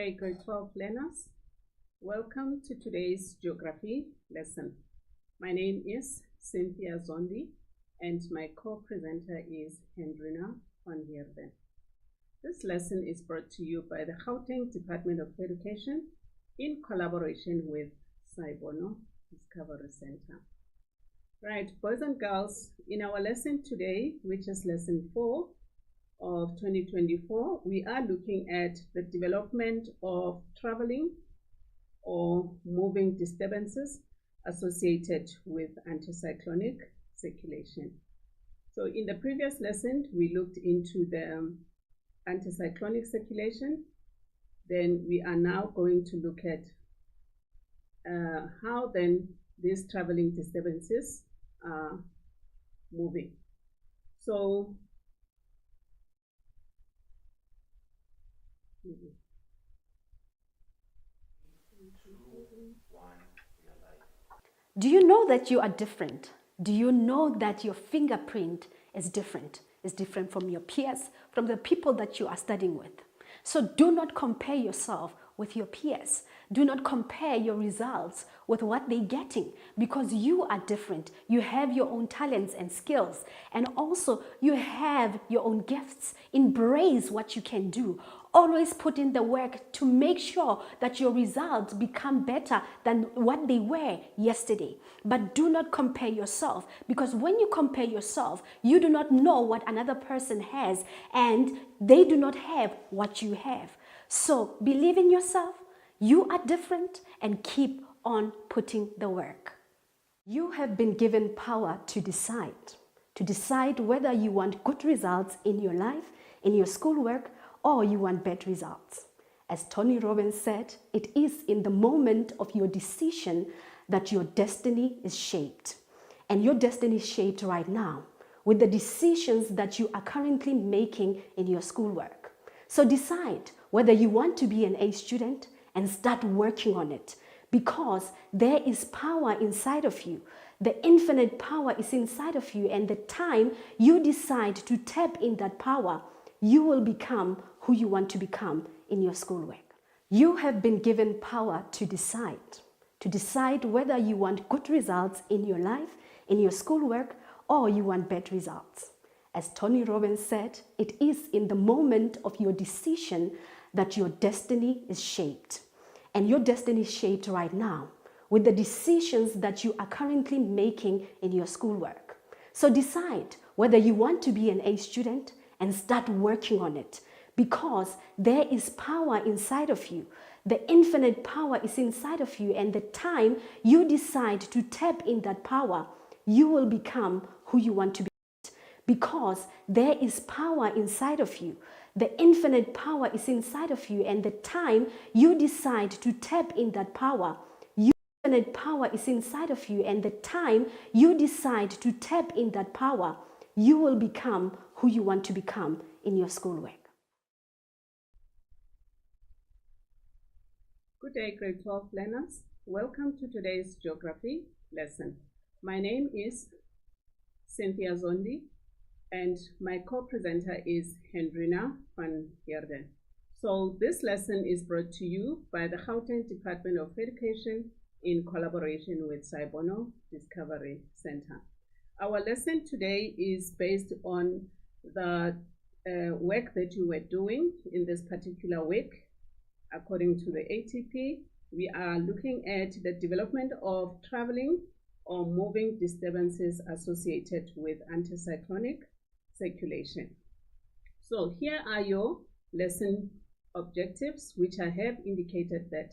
day, grade 12 learners. Welcome to today's geography lesson. My name is Cynthia Zondi and my co-presenter is Hendrina van Heerden. This lesson is brought to you by the Gauteng Department of Education in collaboration with Saibono Discovery Center. Right, boys and girls, in our lesson today, which is lesson 4 of 2024, we are looking at the development of traveling or moving disturbances associated with anticyclonic circulation. So in the previous lesson, we looked into the anticyclonic circulation. Then we are now going to look at how then these traveling disturbances are moving. So do you know that you are different? Do you know that your fingerprint is different? It's different from your peers, from the people that you are studying with. So do not compare yourself with your peers. Do not compare your results with what they're getting, because you are different. You have your own talents and skills, and also you have your own gifts. Embrace what you can do. Always put in the work to make sure that your results become better than what they were yesterday. But do not compare yourself, because when you compare yourself, you do not know what another person has and they do not have what you have. So believe in yourself. You are different and keep on putting the work. You have been given power to decide whether you want good results in your life, in your schoolwork, or you want bad results. As Tony Robbins said, it is in the moment of your decision that your destiny is shaped. And your destiny is shaped right now with the decisions that you are currently making in your schoolwork. So decide whether you want to be an A student and start working on it, because there is power inside of you. The infinite power is inside of you, and the time you decide to tap in that power, you will become who you want to become in your schoolwork. You have been given power to decide whether you want good results in your life, in your schoolwork, or you want bad results. As Tony Robbins said, it is in the moment of your decision that your destiny is shaped. And your destiny is shaped right now with the decisions that you are currently making in your schoolwork. So decide whether you want to be an A student and start working on it, because there is power inside of you. The infinite power is inside of you, and the time you decide to tap in that power, you will become who you want to be, because there is power inside of you. The infinite power is inside of you, and the time you decide to tap in that power, infinite power is inside of you, and the time you decide to tap in that power, you will become who you want to become in your schoolwork. Good day, grade 12 learners. Welcome to today's geography lesson. My name is Cynthia Zondi and my co-presenter is Hendrina van Heerden. So this lesson is brought to you by the Gauteng Department of Education in collaboration with Saibono Discovery Center. Our lesson today is based on the work that you were doing in this particular week. According to the ATP, we are looking at the development of traveling or moving disturbances associated with anticyclonic circulation. So here are your lesson objectives, which I have indicated that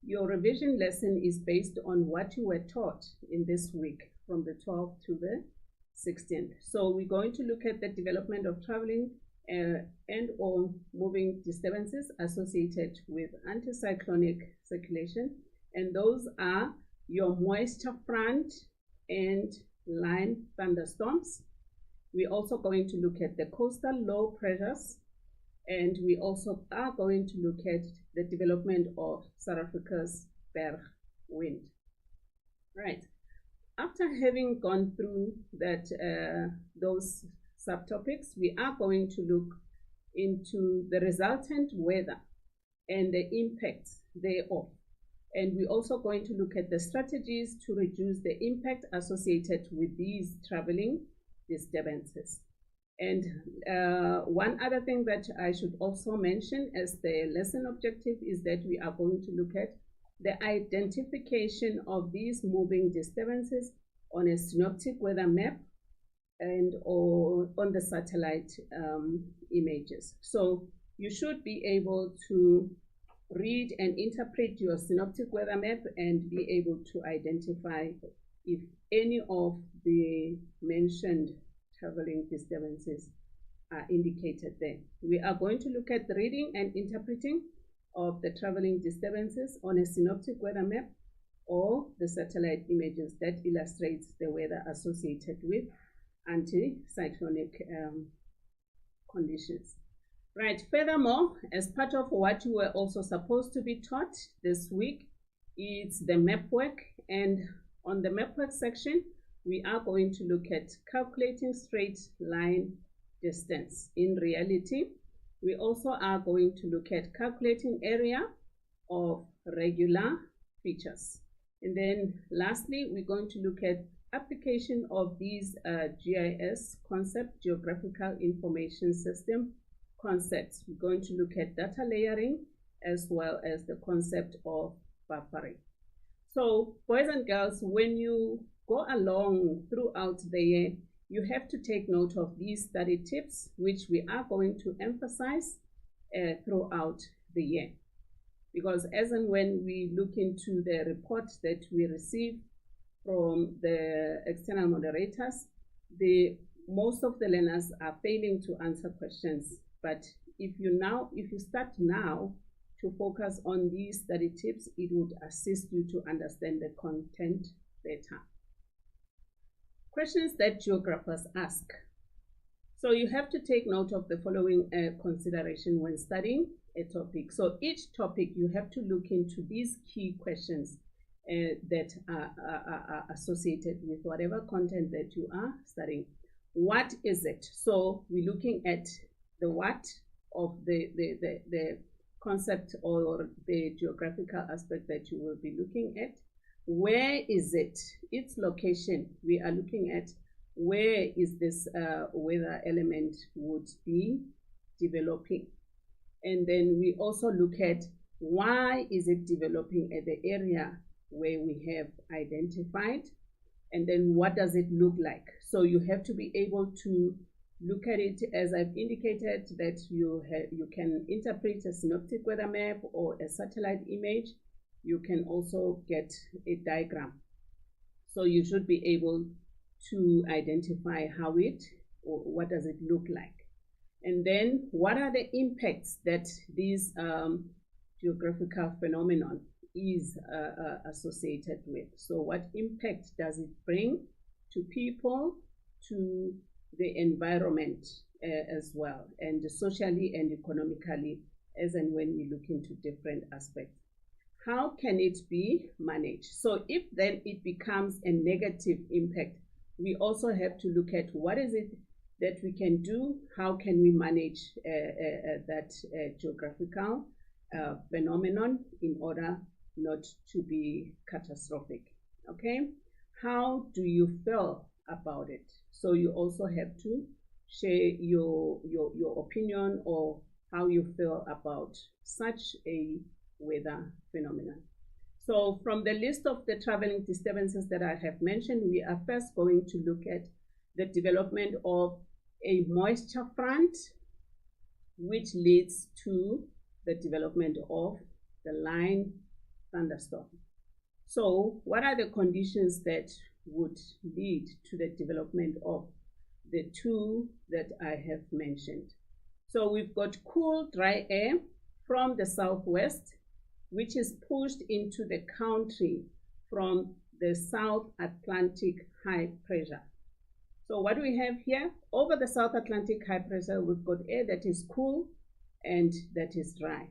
your revision lesson is based on what you were taught in this week from the 12th to the 16th. So we're going to look at the development of traveling and or moving disturbances associated with anticyclonic circulation, and those are your moisture front and line thunderstorms. We're also going to look at the coastal low pressures, and we also are going to look at the development of South Africa's Berg wind. Right. After having gone through that those subtopics, we are going to look into the resultant weather and the impacts thereof. And we're also going to look at the strategies to reduce the impact associated with these traveling disturbances. And one other thing that I should also mention as the lesson objective is that we are going to look at the identification of these moving disturbances on a synoptic weather map and or on the satellite images. So you should be able to read and interpret your synoptic weather map and be able to identify if any of the mentioned traveling disturbances are indicated there. We are going to look at the reading and interpreting of the traveling disturbances on a synoptic weather map or the satellite images that illustrates the weather associated with anticyclonic conditions. Right, furthermore, as part of what you were also supposed to be taught this week, it's the map work, and on the map work section, we are going to look at calculating straight line distance. In reality, we also are going to look at calculating area of regular features. And then lastly, we're going to look at application of these GIS concept, Geographical Information System concepts. We're going to look at data layering as well as the concept of buffering. So boys and girls, when you go along throughout the year, you have to take note of these study tips, which we are going to emphasize throughout the year. Because as and when we look into the reports that we receive from the external moderators, most of the learners are failing to answer questions. But if you start now to focus on these study tips, it would assist you to understand the content better. Questions that geographers ask. So you have to take note of the following consideration when studying a topic. So each topic, you have to look into these key questions that are associated with whatever content that you are studying. What is it? So we're looking at the what of the concept or the geographical aspect that you will be looking at. Where is it? Its location. We are looking at where is this weather element would be developing. And then we also look at why is it developing at the area where we have identified, and then what does it look like. So you have to be able to look at it, as I've indicated, that you can interpret a synoptic weather map or a satellite image. You can also get a diagram. So you should be able to identify how or what does it look like. And then what are the impacts that these geographical phenomenon is associated with. So what impact does it bring to people, to the environment as well, and socially and economically, as and when we look into different aspects. How can it be managed? So if then it becomes a negative impact, we also have to look at what is it that we can do, how can we manage that geographical phenomenon in order not to be catastrophic. Okay, how do you feel about it? So you also have to share your opinion or how you feel about such a weather phenomenon. So from the list of the traveling disturbances that I have mentioned, we are first going to look at the development of a moisture front, which leads to the development of the line thunderstorm. So what are the conditions that would lead to the development of the two that I have mentioned? So we've got cool, dry air from the southwest, which is pushed into the country from the South Atlantic high pressure. So what do we have here? Over the South Atlantic high pressure, we've got air that is cool and that is dry.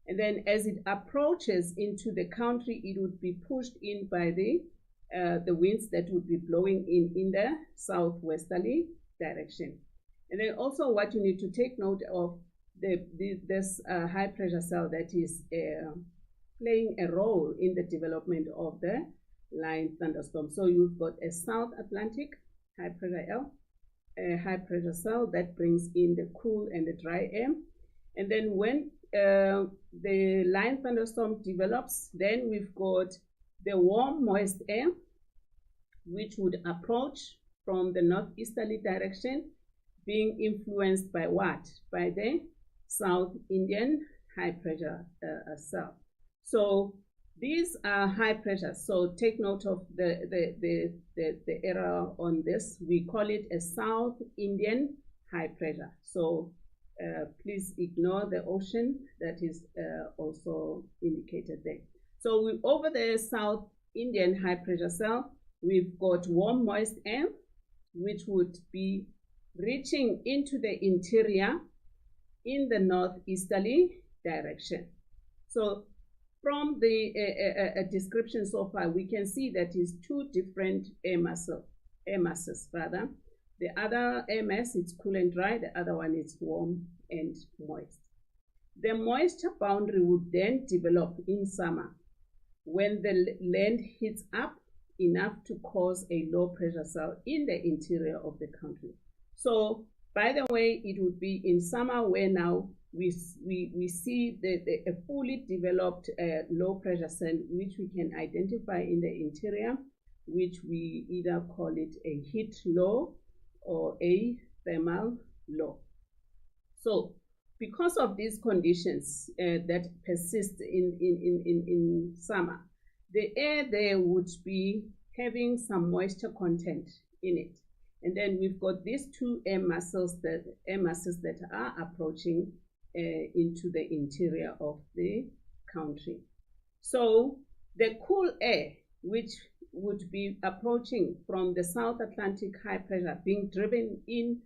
And then as it approaches into the country, it would be pushed in by the winds that would be blowing in the southwesterly direction. And then also what you need to take note of, this high pressure cell that is playing a role in the development of the line thunderstorm. So you've got a South Atlantic high pressure L, a high pressure cell that brings in the cool and the dry air. And then when the line thunderstorm develops, then we've got the warm moist air, which would approach from the northeasterly direction, being influenced by what? By the South Indian high pressure cell. So these are high pressures. So take note of the error on this. We call it a South Indian high pressure. So please ignore the ocean that is also indicated there. So over the South Indian high pressure cell, we've got warm moist air, which would be reaching into the interior in the northeasterly direction. So from the description so far, we can see that is two different air masses rather. The other air mass is cool and dry, the other one is warm and moist. The moisture boundary would then develop in summer when the land heats up enough to cause a low pressure cell in the interior of the country. So by the way, it would be in summer where now we see a fully developed low pressure cell, which we can identify in the interior, which we either call it a heat low or a thermal low. So because of these conditions that persist in summer, the air there would be having some moisture content in it. And then we've got these two air masses that are approaching into the interior of the country. So the cool air, which would be approaching from the South Atlantic high pressure, being driven in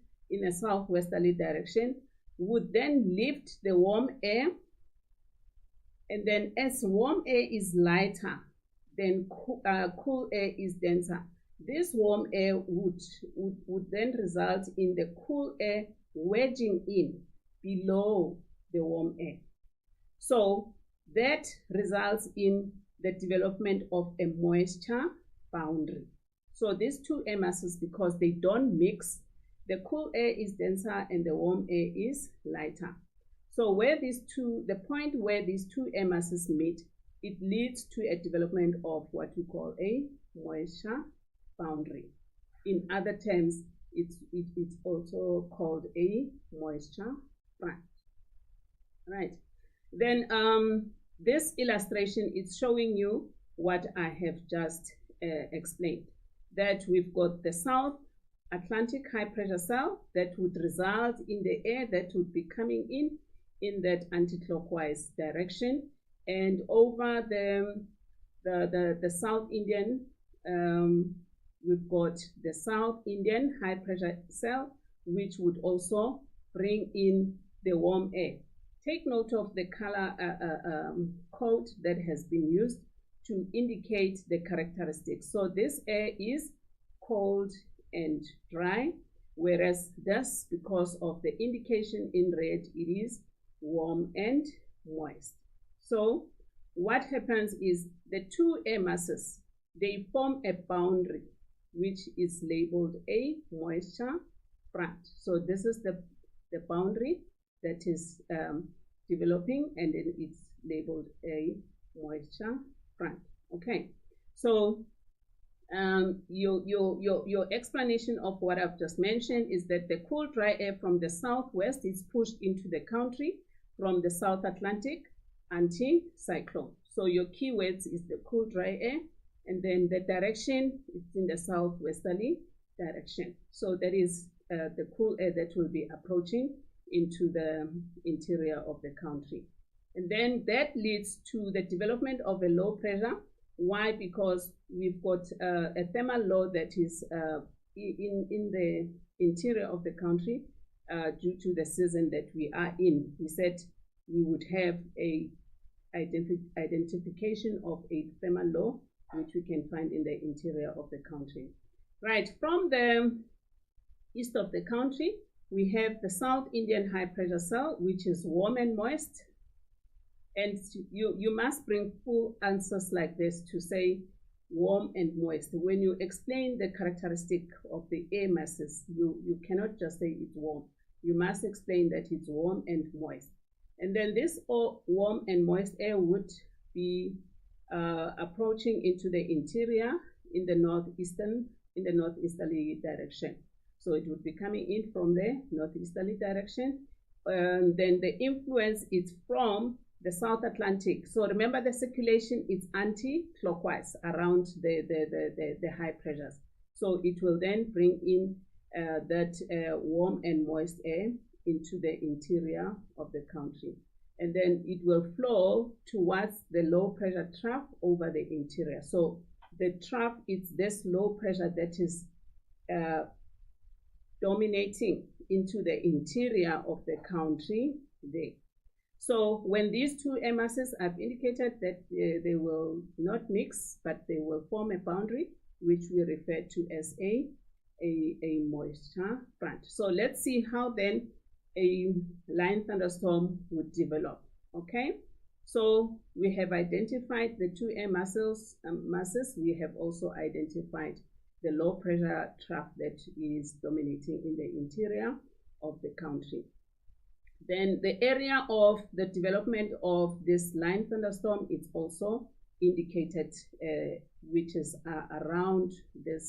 a southwesterly direction, would then lift the warm air. And then as warm air is lighter, then cool air is denser. This warm air would then result in the cool air wedging in below the warm air. So that results in the development of a moisture boundary. So these two air masses, because they don't mix, the cool air is denser and the warm air is lighter. So where the point where these two air masses meet, it leads to a development of what we call a moisture boundary. In other terms, it's also called a moisture front. Right. Then this illustration is showing you what I have just explained, that we've got the South Atlantic high pressure cell that would result in the air that would be coming in that anti-clockwise direction, and over the South Indian we've got the South Indian high pressure cell, which would also bring in the warm air. Take note of the color code that has been used to indicate the characteristics. So this air is cold and dry, whereas this, because of the indication in red, it is warm and moist. So what happens is the two air masses, they form a boundary which is labeled a moisture front. So this is the boundary that is developing, and then it's labeled a moisture front. Okay, so your explanation of what I've just mentioned is that the cool dry air from the southwest is pushed into the country from the South Atlantic anti-cyclone. So your keywords is the cool dry air, and then the direction is in the southwesterly direction. So that is the cool air that will be approaching into the interior of the country. And then that leads to the development of a low pressure. Why? Because we've got a thermal low that is in the interior of the country due to the season that we are in. We said we would have a identification of a thermal low, which we can find in the interior of the country. Right, from the east of the country, we have the South Indian high pressure cell, which is warm and moist. And you must bring full answers like this to say warm and moist. When you explain the characteristic of the air masses, you cannot just say it's warm. You must explain that it's warm and moist. And then this warm and moist air would be approaching into the interior in the northeasterly direction. So it would be coming in from the northeasterly direction. Then the influence is from the South Atlantic. So remember, the circulation is anti-clockwise around the high pressures. So it will then bring in that warm and moist air into the interior of the country. And then it will flow towards the low pressure trough over the interior. So the trough is this low pressure that is dominating into the interior of the country there. So when these two air masses, I've indicated that they will not mix, but they will form a boundary, which we refer to as a moisture front. So let's see how then a line thunderstorm would develop. Okay, so we have identified the two air masses. We have also identified the low pressure trough that is dominating in the interior of the country. Then the area of the development of this line thunderstorm is also indicated, which is around the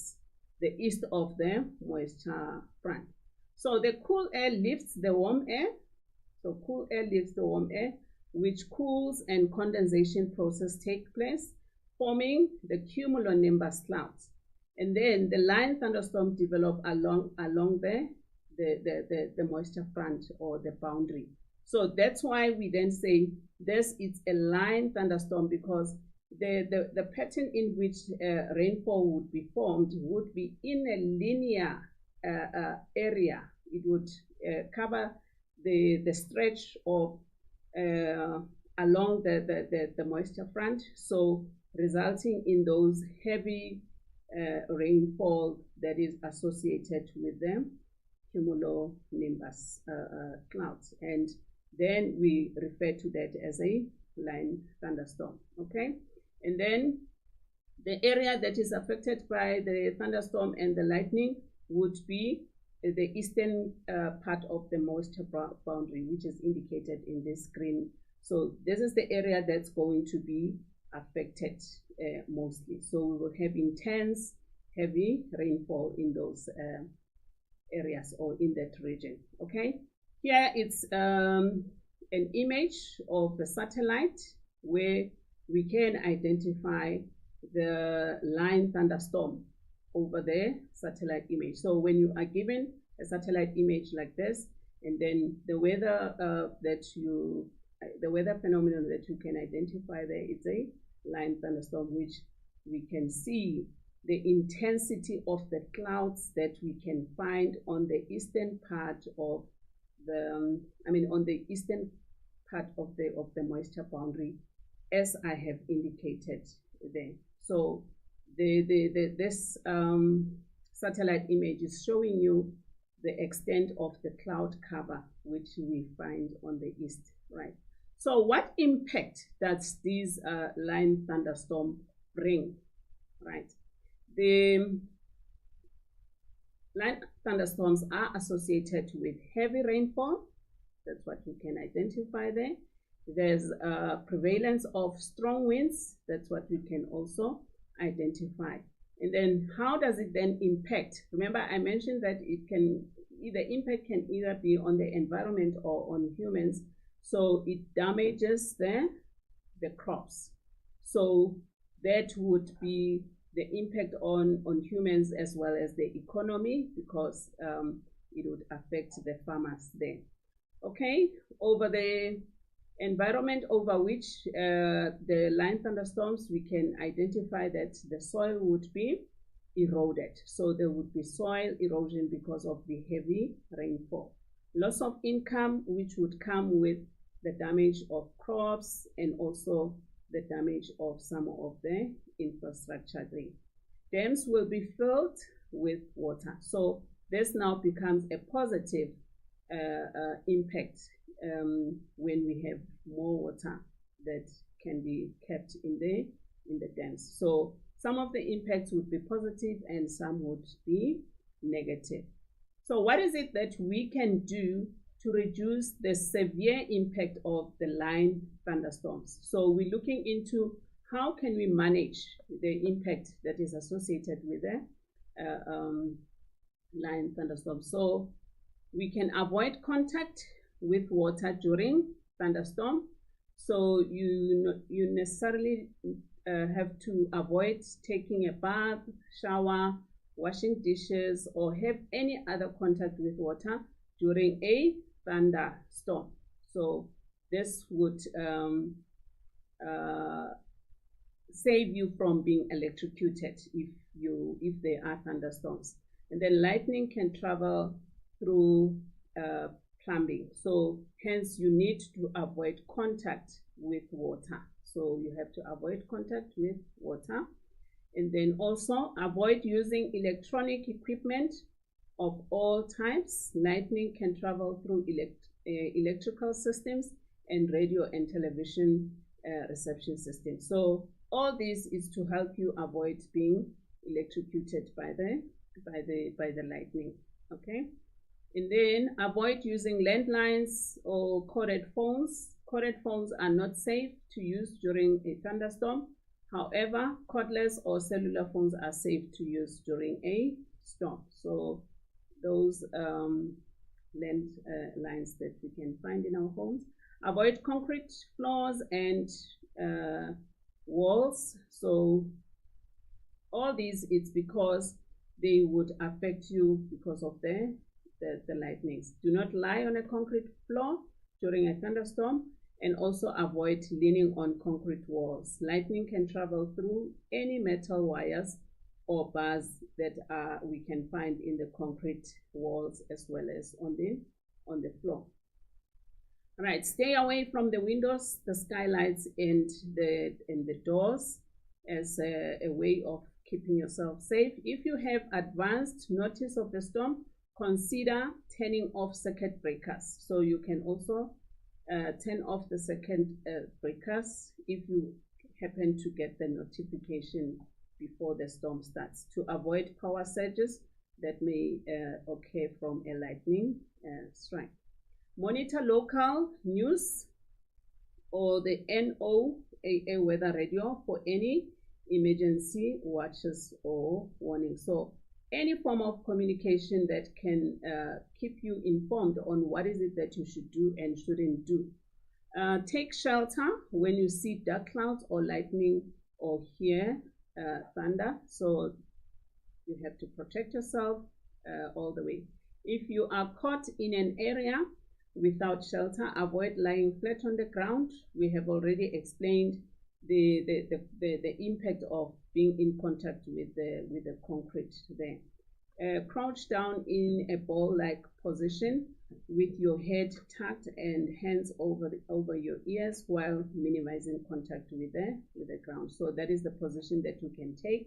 east of the moisture front. So the cool air lifts the warm air. So cool air lifts the warm air, which cools and condensation process take place, forming the cumulonimbus clouds. And then the line thunderstorm develop along the moisture front or the boundary. So that's why we then say this is a line thunderstorm, because the pattern in which rainfall would be formed would be in a linear area. It would cover the stretch of along the moisture front, so resulting in those heavy rainfall that is associated with them cumulonimbus clouds, and then we refer to that as a line thunderstorm. Okay, and then the area that is affected by the thunderstorm and the lightning would be the eastern part of the moisture boundary, which is indicated in this green. So this is the area that's going to be affected mostly. So we will have intense heavy rainfall in those areas or in that region. Okay, here it's an image of the satellite where we can identify the line thunderstorm over the satellite image. So when you are given a satellite image like this, and then the weather the weather phenomenon that you can identify there, it's a line thunderstorm, which we can see the intensity of the clouds that we can find on the eastern part of the on the eastern part of the moisture boundary, as I have indicated there. So this satellite image is showing you the extent of the cloud cover which we find on the east, right? So what impact does these line thunderstorm bring, right? The line thunderstorms are associated with heavy rainfall. That's what we can identify there. There's prevalence of strong winds. That's what we can also identify. And then how does it then impact? Remember, I mentioned that the impact can either be on the environment or on humans. So it damages the crops. So that would be the impact on humans as well as the economy, because it would affect the farmers there. Okay, over the environment over which the line thunderstorms, we can identify that the soil would be eroded. So there would be soil erosion because of the heavy rainfall. Loss of income, which would come with the damage of crops and also the damage of some of the infrastructure there. Dams will be filled with water. So this now becomes a positive impact when we have more water that can be kept in the dams. So some of the impacts would be positive and some would be negative. So what is it that we can do to reduce the severe impact of the line thunderstorms? So we're looking into how can we manage the impact that is associated with the line thunderstorms. So we can avoid contact with water during thunderstorm. So you necessarily have to avoid taking a bath, shower, washing dishes, or have any other contact with water during a thunderstorm. So this would save you from being electrocuted if there are thunderstorms. And then lightning can travel through plumbing. So hence you need to avoid contact with water. So you have to avoid contact with water. And then also avoid using electronic equipment of all types. Lightning can travel through electrical systems and radio and television reception systems. So all this is to help you avoid being electrocuted by the lightning. Okay. And then avoid using landlines or corded phones. Corded phones are not safe to use during a thunderstorm. However, cordless or cellular phones are safe to use during a storm. So those lines that we can find in our homes. Avoid concrete floors and walls. So all these, it's because they would affect you because of the lightnings. Do not lie on a concrete floor during a thunderstorm, and also avoid leaning on concrete walls. Lightning can travel through any metal wires or bars that we can find in the concrete walls as well as on the floor. All right, stay away from the windows, the skylights, and the doors as a way of keeping yourself safe. If you have advanced notice of the storm, consider turning off circuit breakers. So you can also turn off the circuit breakers if you happen to get the notification before the storm starts, to avoid power surges that may occur from a lightning strike. Monitor local news or the NOAA weather radio for any emergency watches or warnings. So any form of communication that can keep you informed on what is it that you should do and shouldn't do. Take shelter when you see dark clouds or lightning or hear thunder. So you have to protect yourself all the way. If you are caught in an area without shelter, avoid lying flat on the ground. We have already explained the impact of being in contact with the concrete there. Crouch down in a ball-like position with your head tucked and hands over your ears while minimizing contact with the ground. So that is the position that you can take.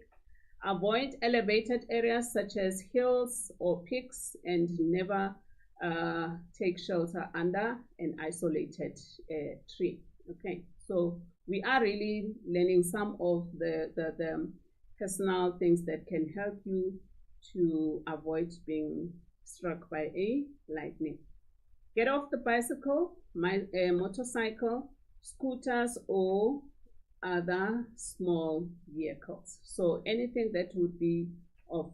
Avoid elevated areas such as hills or peaks, and never take shelter under an isolated tree. Okay, so we are really learning some of the personal things that can help you to avoid being struck by a lightning. Get off the bicycle, motorcycle, scooters, or other small vehicles. So anything that would be of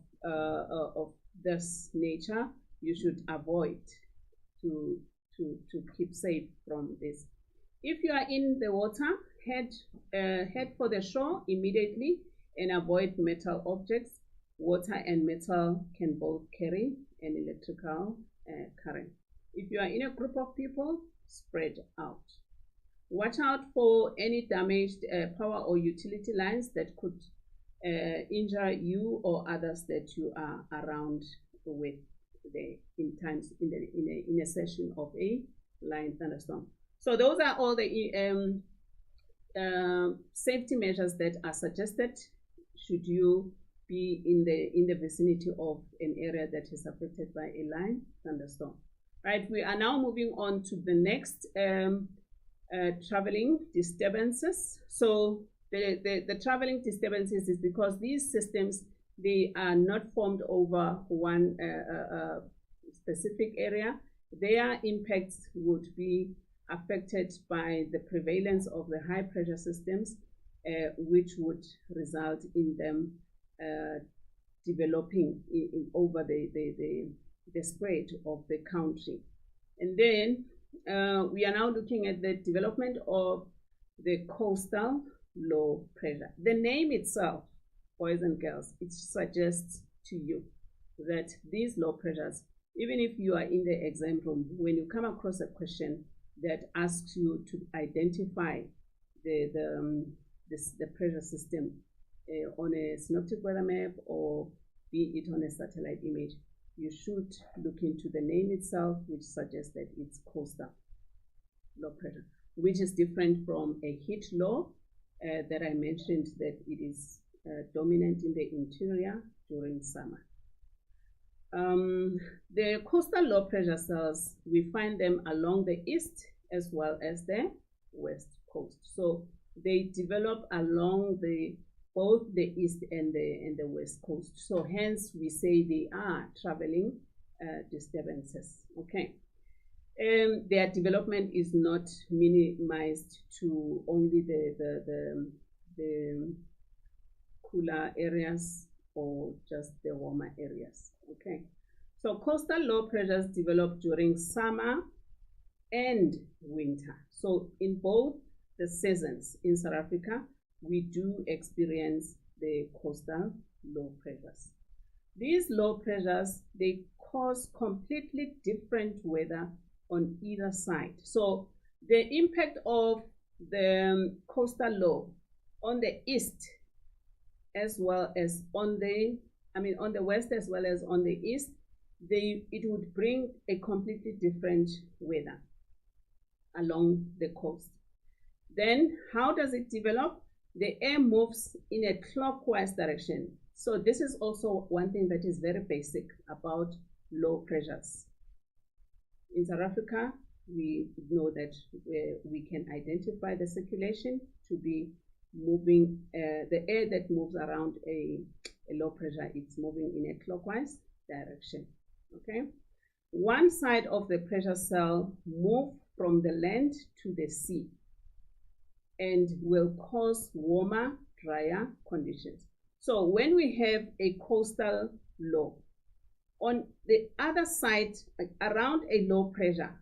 this nature, you should avoid to keep safe from this. If you are in the water, head for the shore immediately and avoid metal objects. Water and metal can both carry an electrical current. If you are in a group of people, spread out. Watch out for any damaged power or utility lines that could injure you or others that you are around with in a session of a line thunderstorm. So those are all the safety measures that are suggested should you be in the vicinity of an area that is affected by a line thunderstorm. Right, we are now moving on to the next traveling disturbances. So the traveling disturbances is because these systems, they are not formed over one specific area. Their impacts would be affected by the prevalence of the high pressure systems, which would result in them developing over the spread of the country. And then we are now looking at the development of the coastal low pressure. The name itself, boys and girls, it suggests to you that these low pressures, even if you are in the exam room, when you come across a question that asks you to identify the pressure system on a synoptic weather map or be it on a satellite image, you should look into the name itself, which suggests that it's coastal low pressure, which is different from a heat low that I mentioned that it is dominant in the interior during summer. The coastal low pressure cells, we find them along the east as well as the west coast. So they develop along both the east and the west coast. So hence we say they are traveling disturbances. Okay. Their development is not minimized to only the cooler areas or just the warmer areas. Okay. So coastal low pressures develop during summer and winter. So in both the seasons in South Africa, we do experience the coastal low pressures. These low pressures, they cause completely different weather on either side. So the impact of the coastal low on the east as well as on the west as well as on the east, it would bring a completely different weather along the coast. Then how does it develop? The air moves in a clockwise direction. So this is also one thing that is very basic about low pressures. In South Africa, we know that we can identify the circulation to be moving, the air that moves around a low pressure, it's moving in a clockwise direction. Okay. One side of the pressure cell move from the land to the sea and will cause warmer, drier conditions. So when we have a coastal low, on the other side, like around a low pressure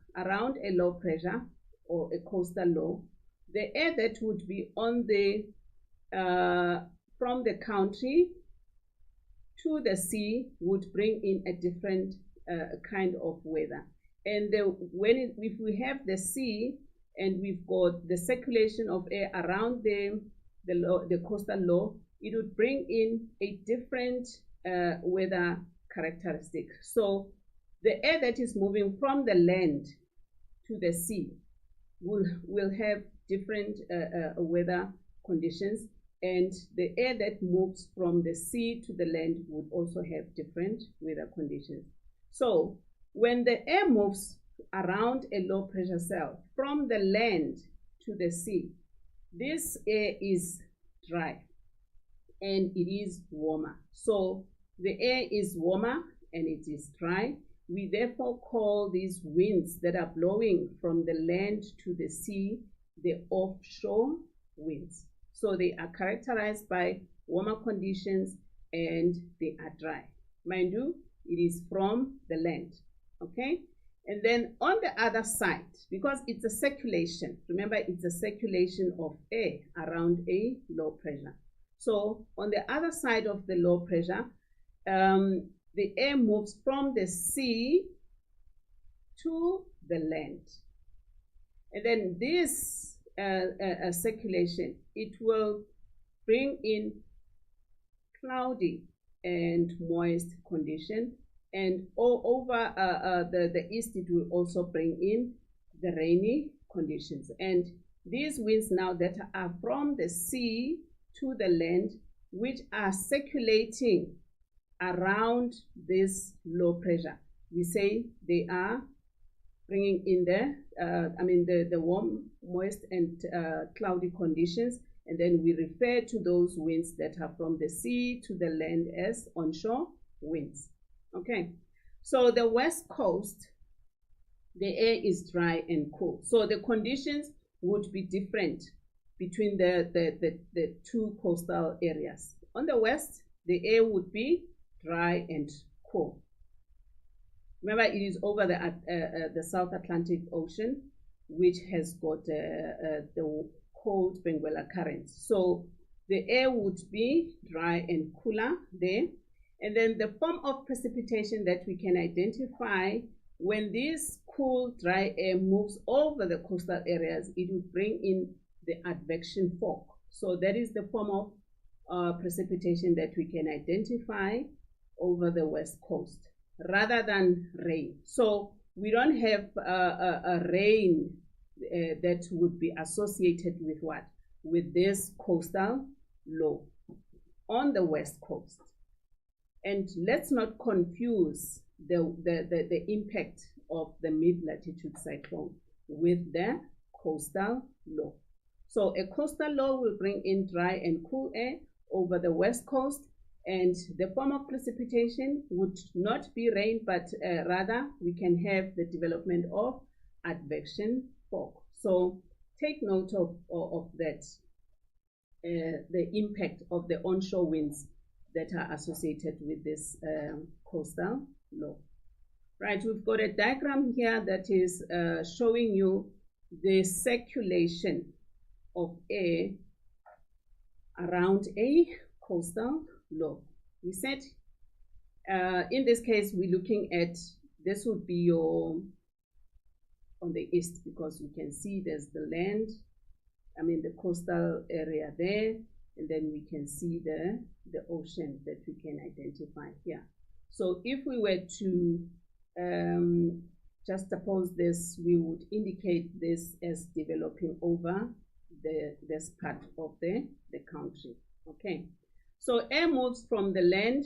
or a coastal low, the air that would be on the from the country to the sea would bring in a different kind of weather. And if we have the sea and we've got the circulation of air around the coastal low, it would bring in a different weather characteristic. So the air that is moving from the land to the sea will have different weather conditions, and the air that moves from the sea to the land would also have different weather conditions. So when the air moves around a low pressure cell from the land to the sea, this air is dry and it is warmer. So the air is warmer and it is dry. We therefore call these winds that are blowing from the land to the sea the offshore winds. So they are characterized by warmer conditions and they are dry. Mind you, it is from the land. Okay? And then on the other side, because it's a circulation, remember it's a circulation of air around a low pressure. So on the other side of the low pressure, the air moves from the sea to the land. And then this circulation, it will bring in cloudy and moist condition, and over the east it will also bring in the rainy conditions. And these winds now that are from the sea to the land, which are circulating around this low pressure, we say they are bringing in the warm, moist, and cloudy conditions. And then we refer to those winds that are from the sea to the land as onshore winds. Okay, so the west coast, the air is dry and cool. So the conditions would be different between the two coastal areas. On the west, the air would be dry and cool. Remember, it is over the South Atlantic Ocean, which has got the cold Benguela currents. So the air would be dry and cooler there. And then the form of precipitation that we can identify when this cool, dry air moves over the coastal areas, it would bring in the advection fog. So that is the form of precipitation that we can identify over the west coast, rather than rain. So we don't have a rain that would be associated with what? With this coastal low on the west coast. And let's not confuse the impact of the mid-latitude cyclone with the coastal low. So a coastal low will bring in dry and cool air over the west coast, and the form of precipitation would not be rain, but rather we can have the development of advection fog. So take note of that, the impact of the onshore winds that are associated with this coastal low. Right, we've got a diagram here that is showing you the circulation of air around a coastal low. We said in this case we're looking at, this would be your on the east, because you can see there's the land, the coastal area there, and then we can see the ocean that we can identify here. So if we were to juxtapose this, we would indicate this as developing over this part of the country. Okay, so air moves from the land,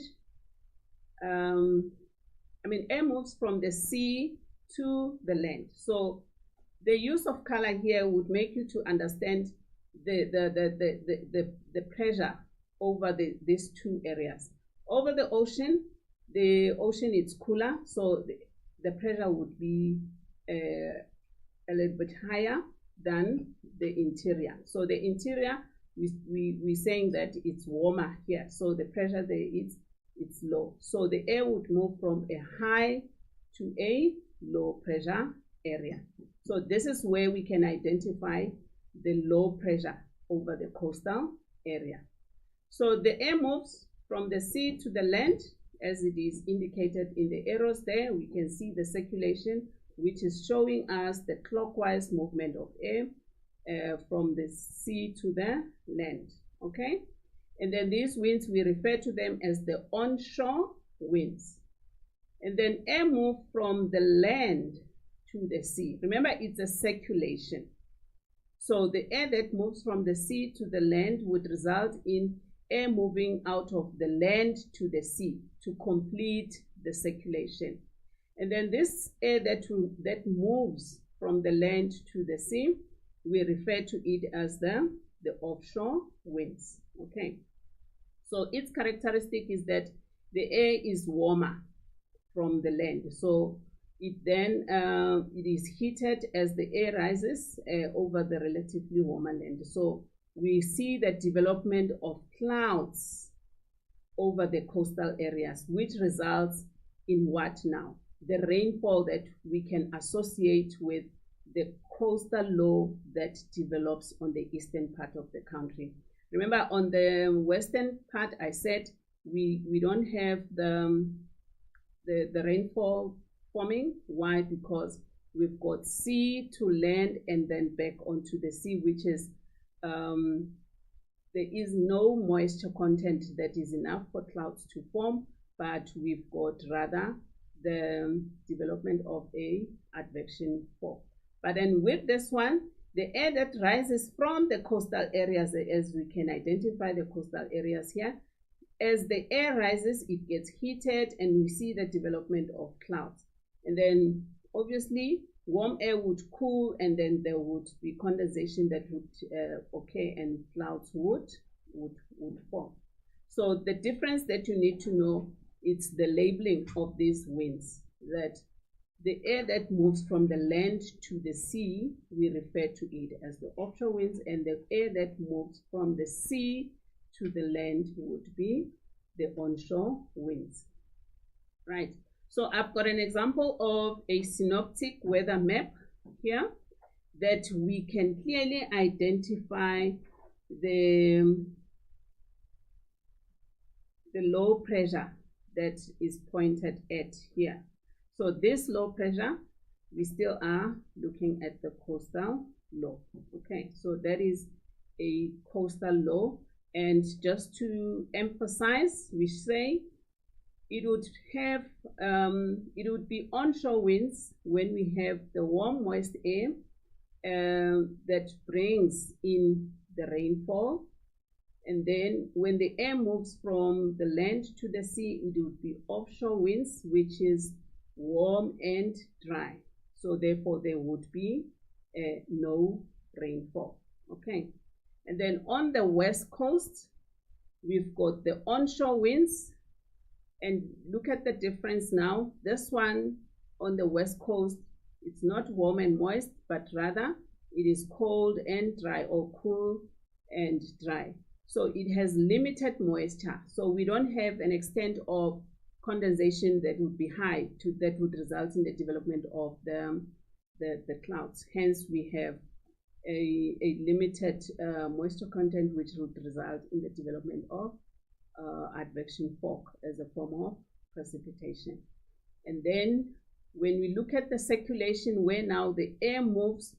air moves from the sea to the land. So the use of color here would make you to understand the pressure over these two areas. Over the ocean is cooler, so the pressure would be a little bit higher than the interior. So the interior, we're saying that it's warmer here, so the pressure there it's low. So the air would move from a high to a low pressure area. So this is where we can identify the low pressure over the coastal area. So the air moves from the sea to the land, as it is indicated in the arrows there. We can see the circulation, which is showing us the clockwise movement of air from the sea to the land. Okay, and then these winds, we refer to them as the onshore winds. And then air move from the land to the sea. Remember, it's a circulation. So the air that moves from the sea to the land would result in air moving out of the land to the sea to complete the circulation. And then this air that moves from the land to the sea, we refer to it as the offshore winds. Okay, so its characteristic is that the air is warmer from the land. So it then it is heated as the air rises over the relatively warmer land. So we see the development of clouds over the coastal areas, which results in what now? The rainfall that we can associate with the coastal low that develops on the eastern part of the country. Remember, on the western part, I said we don't have the rainfall forming. Why? Because we've got sea to land and then back onto the sea, which is there is no moisture content that is enough for clouds to form, but we've got rather the development of a advection fog. But then with this one, the air that rises from the coastal areas, as we can identify the coastal areas here, as the air rises, it gets heated and we see the development of clouds. And then obviously warm air would cool, and then there would be condensation that would occur, and clouds would form. So the difference that you need to know is the labeling of these winds, that the air that moves from the land to the sea, we refer to it as the offshore winds, and the air that moves from the sea to the land would be the onshore winds. Right. So I've got an example of a synoptic weather map here that we can clearly identify the low pressure that is pointed at here. So this low pressure, we still are looking at the coastal low. Okay, so that is a coastal low, and just to emphasize, we say it would have it would be onshore winds when we have the warm moist air that brings in the rainfall, and then when the air moves from the land to the sea, it would be offshore winds, which is warm and dry. So therefore there would be no rainfall. Okay, and then on the west coast we've got the onshore winds, and look at the difference now. This one on the west coast, it's not warm and moist, but rather it is cold and dry, or cool and dry. So it has limited moisture, so we don't have an extent of condensation that would be high that would result in the development of the clouds. Hence we have a limited moisture content, which would result in the development of advection fog as a form of precipitation. And then when we look at the circulation, where now the air moves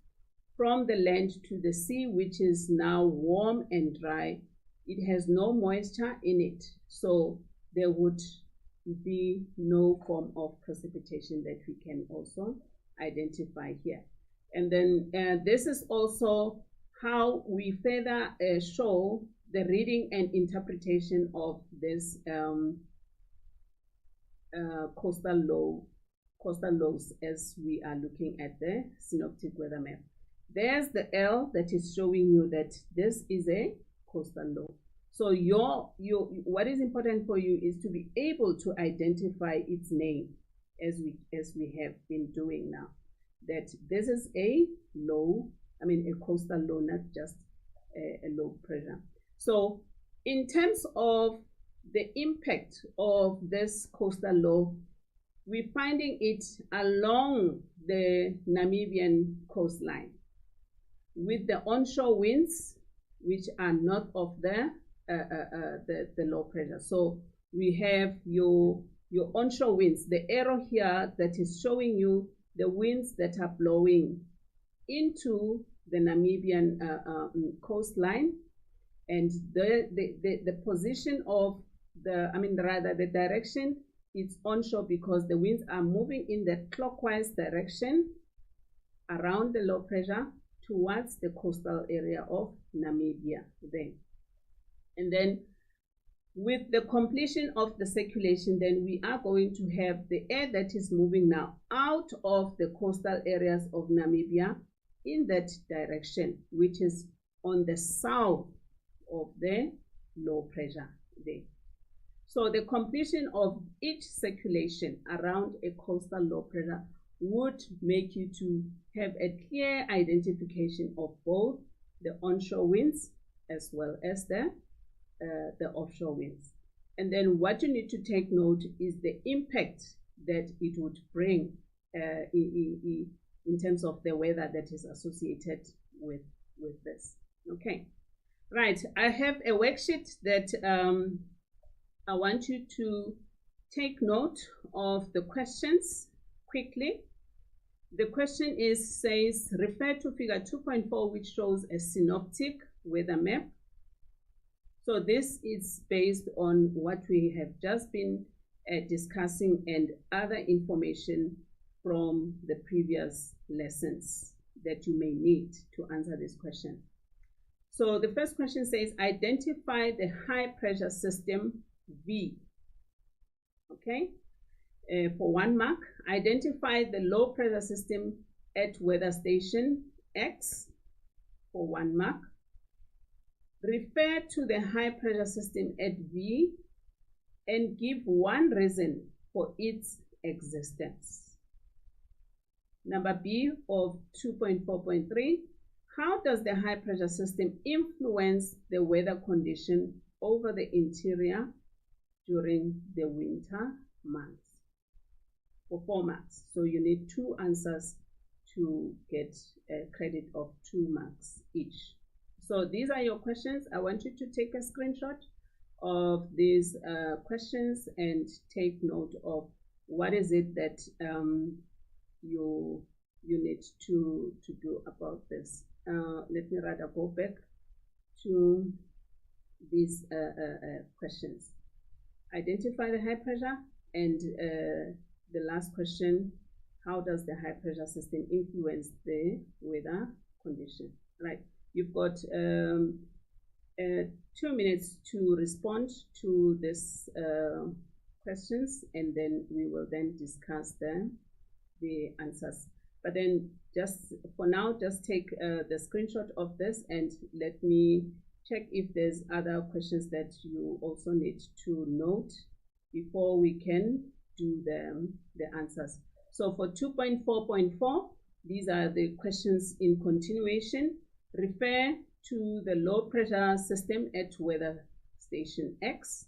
from the land to the sea, which is now warm and dry, it has no moisture in it, so there would be no form of precipitation that we can also identify here. And then this is also how we further show the reading and interpretation of this coastal lows as we are looking at the synoptic weather map. There's the L that is showing you that this is a coastal low. So what is important for you is to be able to identify its name, as we have been doing now, that this is a low, a coastal low, not just a low pressure. So in terms of the impact of this coastal low, we're finding it along the Namibian coastline with the onshore winds, which are north of the low pressure. So we have your onshore winds, the arrow here that is showing you the winds that are blowing into the Namibian coastline, and the position of the direction is onshore, because the winds are moving in the clockwise direction around the low pressure towards the coastal area of Namibia there. And then with the completion of the circulation, then we are going to have the air that is moving now out of the coastal areas of Namibia in that direction, which is on the south of the low pressure there. So the completion of each circulation around a coastal low pressure would make you to have a clear identification of both the onshore winds as well as the offshore winds. And then what you need to take note is the impact that it would bring in terms of the weather that is associated with this. Okay, right. I have a worksheet that I want you to take note of the questions quickly. The question says, refer to figure 2.4, which shows a synoptic weather map. So this is based on what we have just been discussing and other information from the previous lessons that you may need to answer this question. So the first question says, identify the high pressure system V. Okay, for 1 mark. Identify the low pressure system at weather station X for 1 mark. Refer to the high pressure system at V and give one reason for its existence. Number B of 2.4.3, how does the high pressure system influence the weather condition over the interior during the winter months? For 4 marks. So you need 2 answers to get a credit of 2 marks each. So these are your questions. I want you to take a screenshot of these questions and take note of what is it that you need to do about this. Let me rather go back to these questions. Identify the high pressure, and the last question, how does the high pressure system influence the weather condition? Right, you've got 2 minutes to respond to this questions, and then we will then discuss the answers. But then just for now, just take the screenshot of this and let me check if there's other questions that you also need to note before we can do the answers. So for 2.4.4, these are the questions in continuation. Refer to the low pressure system at weather station X.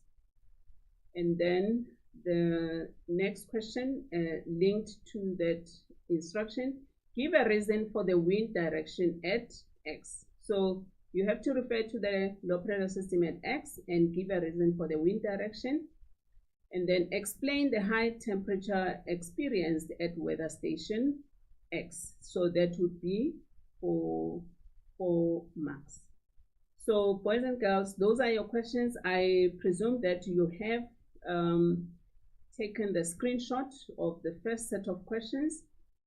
And then the next question linked to that instruction, give a reason for the wind direction at X. So you have to refer to the low pressure system at X and give a reason for the wind direction. And then explain the high temperature experienced at weather station X. So that would be for 4 marks. So boys and girls, those are your questions. I presume that you have taken the screenshot of the first set of questions,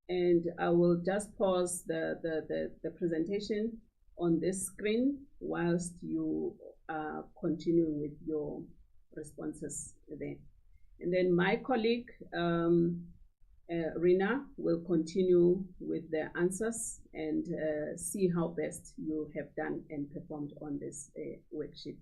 and I will just pause the presentation on this screen whilst you continue with your responses there. And then my colleague Rina will continue with the answers and see how best you have done and performed on this worksheet.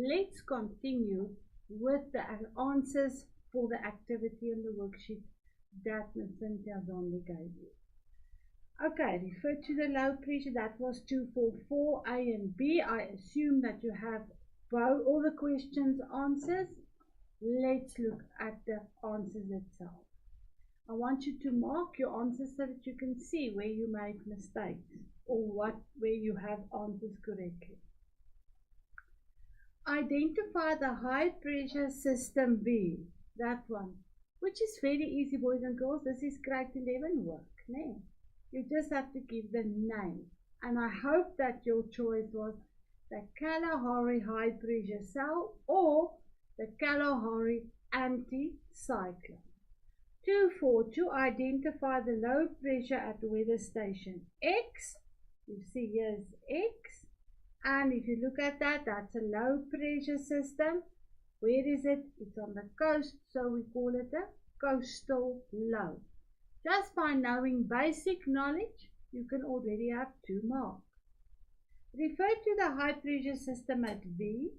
let's continue with the answers for the activity in the worksheet that Ms. Cynthia Zondi gave you. Okay, refer to the low pressure. That was 244 A and B. I assume that you have all the questions answers. Let's look at the answers itself. I want you to mark your answers so that you can see where you make mistakes or where you have answers correctly. Identify the high pressure system B, that one, which is very easy, boys and girls. This is grade 11 work. No? You just have to give the name, and I hope that your choice was the Kalahari high pressure cell or the Kalahari anticyclone. 2.4, to identify the low pressure at weather station X. You see here's X, and if you look at that, that's a low pressure system. Where is it? It's on the coast, so we call it a coastal low. Just by knowing basic knowledge, you can already have 2 marks. Refer to the high pressure system at V.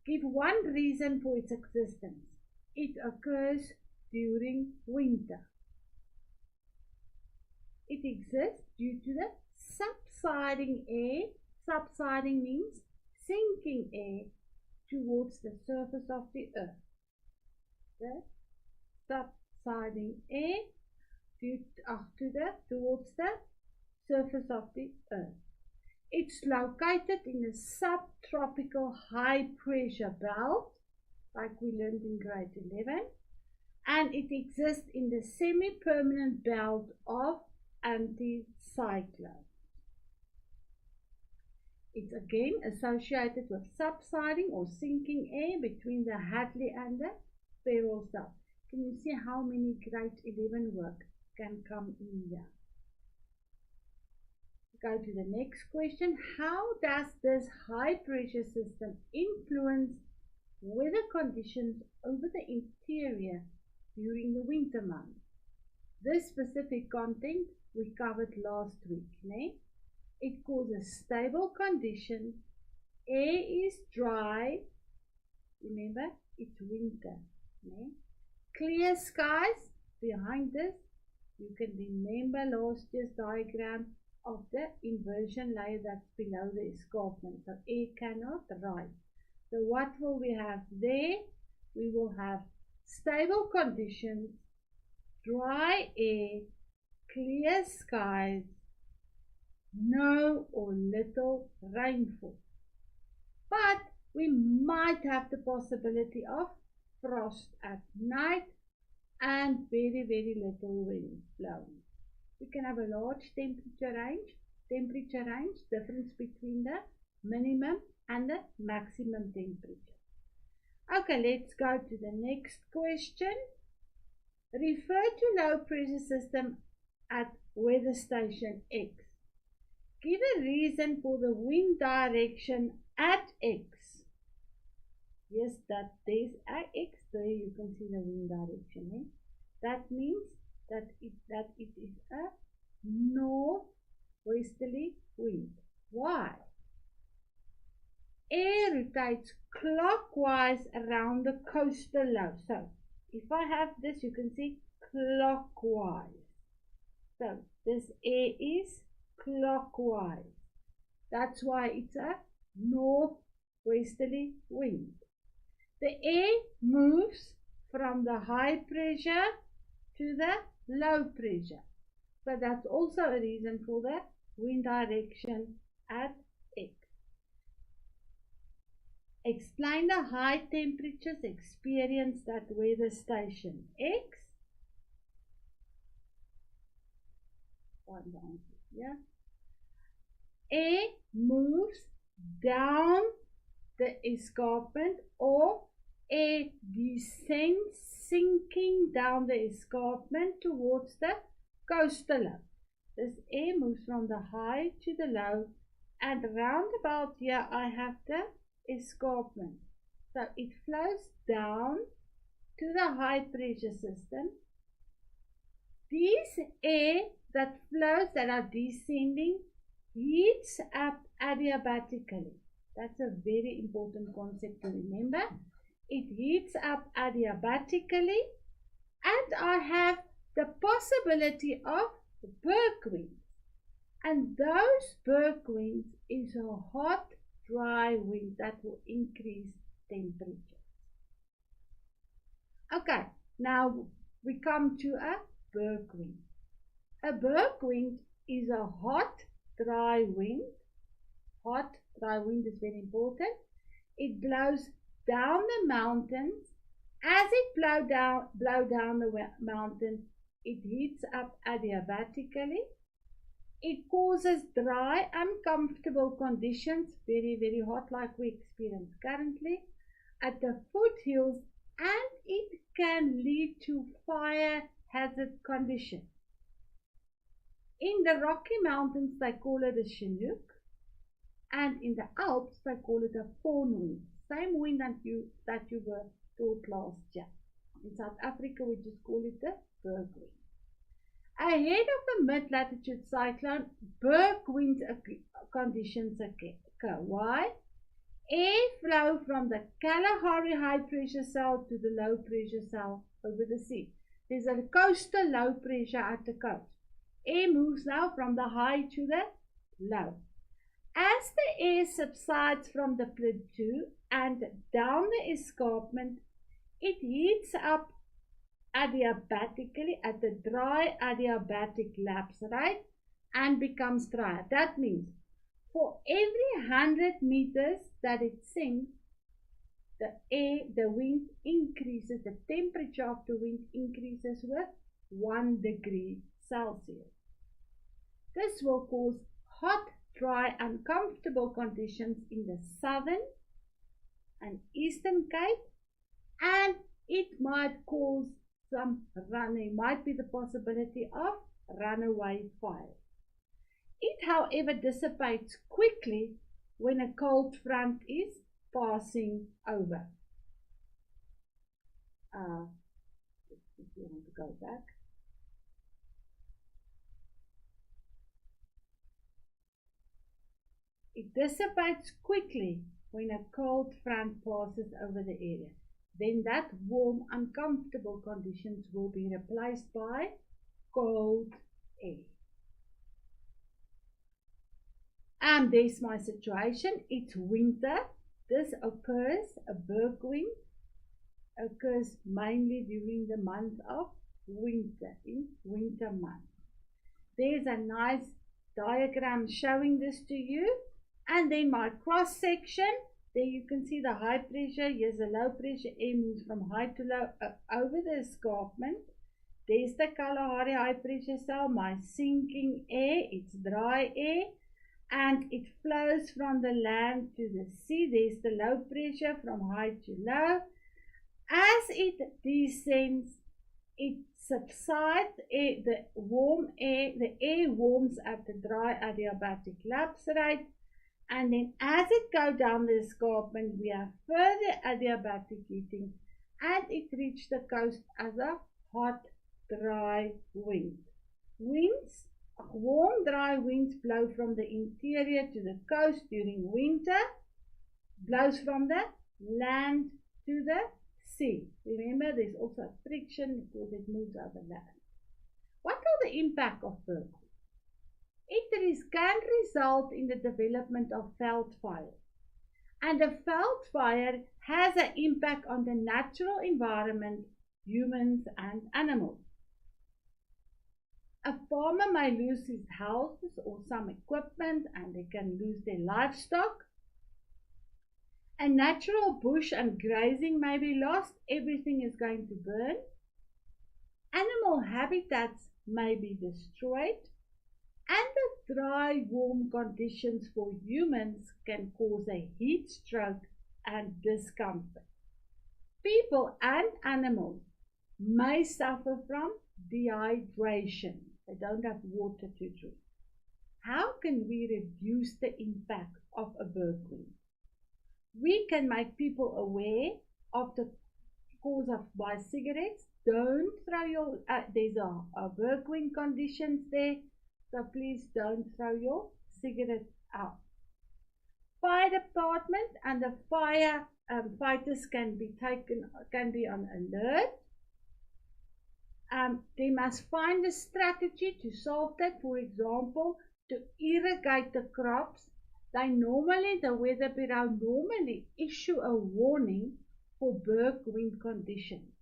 Give one reason for its existence. It occurs during winter. It exists due to the subsiding air. Subsiding means sinking air towards the surface of the earth. The subsiding air towards the surface of the earth. It's located in a subtropical high pressure belt, like we learned in grade 11, and it exists in the semi-permanent belt of anticyclones. It's again associated with subsiding or sinking air between the Hadley and the Ferrell cell. Can you see how many grade 11 work can come in here? Go to the next question. How does this high pressure system influence weather conditions over the interior during the winter months? This specific content we covered last week. Ne? It causes stable conditions. Air is dry. Remember, it's winter. Ne? Clear skies. Behind this, you can remember last year's diagram of the inversion layer that's below the escarpment. So air cannot rise. So what will we have there? We will have stable conditions, dry air, clear skies, no or little rainfall. But we might have the possibility of frost at night and very, very little wind blowing. We can have a large temperature range, difference between the minimum and the maximum temperature. Okay, let's go to the next question. Refer to low pressure system at weather station X. Give a reason for the wind direction at X. Yes, that there's X there, you can see the wind direction. Eh? That means that it is a northwesterly wind. Why? Air rotates clockwise around the coastal low. So if I have this, you can see clockwise. So this air is clockwise. That's why it's a northwesterly wind. The air moves from the high pressure to the low pressure. So that's also a reason for the wind direction at X. Explain the high temperatures experienced at weather station X. Yeah. Air moves down the escarpment, or air descends, sinking down the escarpment towards the coastal low. This air moves from the high to the low, and round about here I have the escarpment. So it flows down to the high pressure system. These air that flows, that are descending, heats up adiabatically. That's a very important concept to remember. It heats up adiabatically, and I have the possibility of berg winds. And those berg winds is a hot, dry wind that will increase temperature. Okay, now we come to a berg wind. A berg wind is a hot, dry wind. Hot, dry wind is very important. It blows down the mountains. As it blows down the mountains, it heats up adiabatically. It causes dry, uncomfortable conditions, very, very hot like we experience currently, at the foothills, and it can lead to fire hazard conditions. In the Rocky Mountains, they call it a Chinook, and in the Alps, they call it a fawn wind. Same wind that you were taught last year. In South Africa, we just call it the berg wind. Ahead of the mid-latitude cyclone, berg wind conditions occur. Why? Airflow from the Kalahari high pressure cell to the low pressure cell over the sea. There's a coastal low pressure at the coast. Air moves now from the high to the low. As the air subsides from the plateau and down the escarpment, it heats up adiabatically at the dry adiabatic lapse rate and becomes drier. That means for every 100 meters that it sinks, the wind increases, the temperature of the wind increases with 1 degree Celsius. This will cause hot, dry, uncomfortable conditions in the southern and eastern Cape, and it might cause might be the possibility of runaway fire. It, however, dissipates quickly when a cold front is passing over. If you want to go back. It dissipates quickly when a cold front passes over the area. Then that warm, uncomfortable conditions will be replaced by cold air. And there's my situation. It's winter. This occurs, a berg wind occurs mainly during the month of winter, in winter months. There's a nice diagram showing this to you. And then my cross section. There you can see the high pressure, here's the low pressure, air moves from high to low over the escarpment. There's the Kalahari high pressure cell, my sinking air, it's dry air, and it flows from the land to the sea. There's the low pressure from high to low. As it descends, it subsides, the air warms at the dry adiabatic lapse rate. And then as it goes down the escarpment, we have further adiabatic heating, and it reaches the coast as a hot, dry wind. Warm, dry winds blow from the interior to the coast during winter, blows from the land to the sea. Remember, there's also friction because it moves over land. What are the impact of berg winds? It can result in the development of veld fire. And a veld fire has an impact on the natural environment, humans and animals. A farmer may lose his houses or some equipment, and they can lose their livestock. A natural bush and grazing may be lost. Everything is going to burn. Animal habitats may be destroyed. And the dry, warm conditions for humans can cause a heat stroke and discomfort. People and animals may suffer from dehydration. They don't have water to drink. How can we reduce the impact of a berg wind? We can make people aware of the cause of by cigarettes. Don't throw your, there's a berg wind conditions there. So please don't throw your cigarettes out. fire department and the fire fighters can be on alert. They must find a strategy to solve that. For example, to irrigate the crops. The Weather Bureau normally issue a warning for berg wind conditions.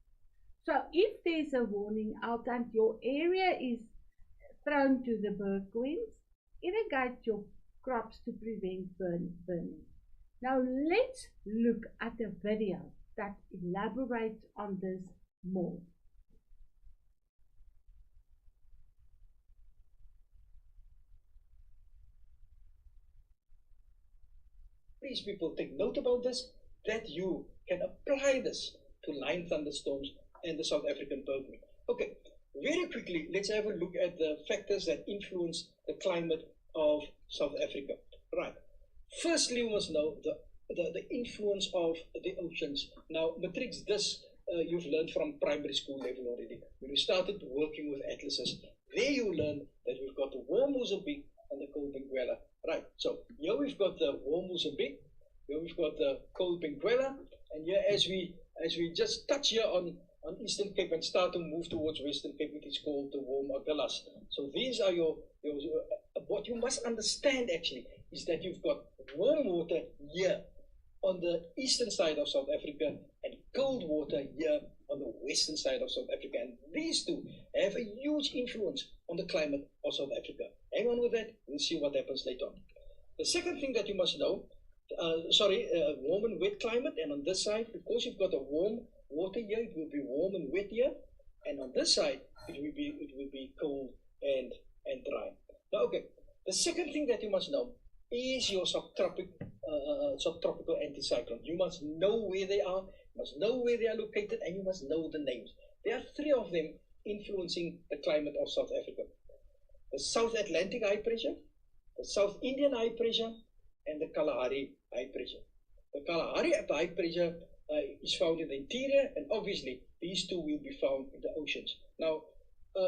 So if there's a warning out and your area is prone to the berg winds, irrigate your crops to prevent burning. Now let's look at a video that elaborates on this more. Please, people, take note about this, that you can apply this to line thunderstorms and the South African berg wind. Okay, very quickly, let's have a look at the factors that influence the climate of South Africa. Right. Firstly, we must know the influence of the oceans. Now, Matrix, this you've learned from primary school level already. When we started working with atlases, there you learn that we've got the warm Mozambique and the cold Benguela. Right, so here we've got the warm Mozambique, here we've got the cold Benguela, and here as we just touch here on Eastern Cape and start to move towards Western Cape, it is called the warm Agulhas. So these are your what you must understand actually is that you've got warm water here on the eastern side of South Africa and cold water here on the western side of South Africa, and these two have a huge influence on the climate of South Africa. Hang on with that, we'll see what happens later on. The second thing that you must know, warm and wet climate, and on this side, because you've got a warm water here, it will be warm and wet here, and on this side, it will be cold and dry. Now, okay, the second thing that you must know is your subtropical anticyclone. You must know where they are, you must know where they are located, and you must know the names. There are three of them influencing the climate of South Africa. The South Atlantic high pressure, the South Indian high pressure, and the Kalahari high pressure. The Kalahari high pressure is found in the interior, and obviously these two will be found in the oceans. Now,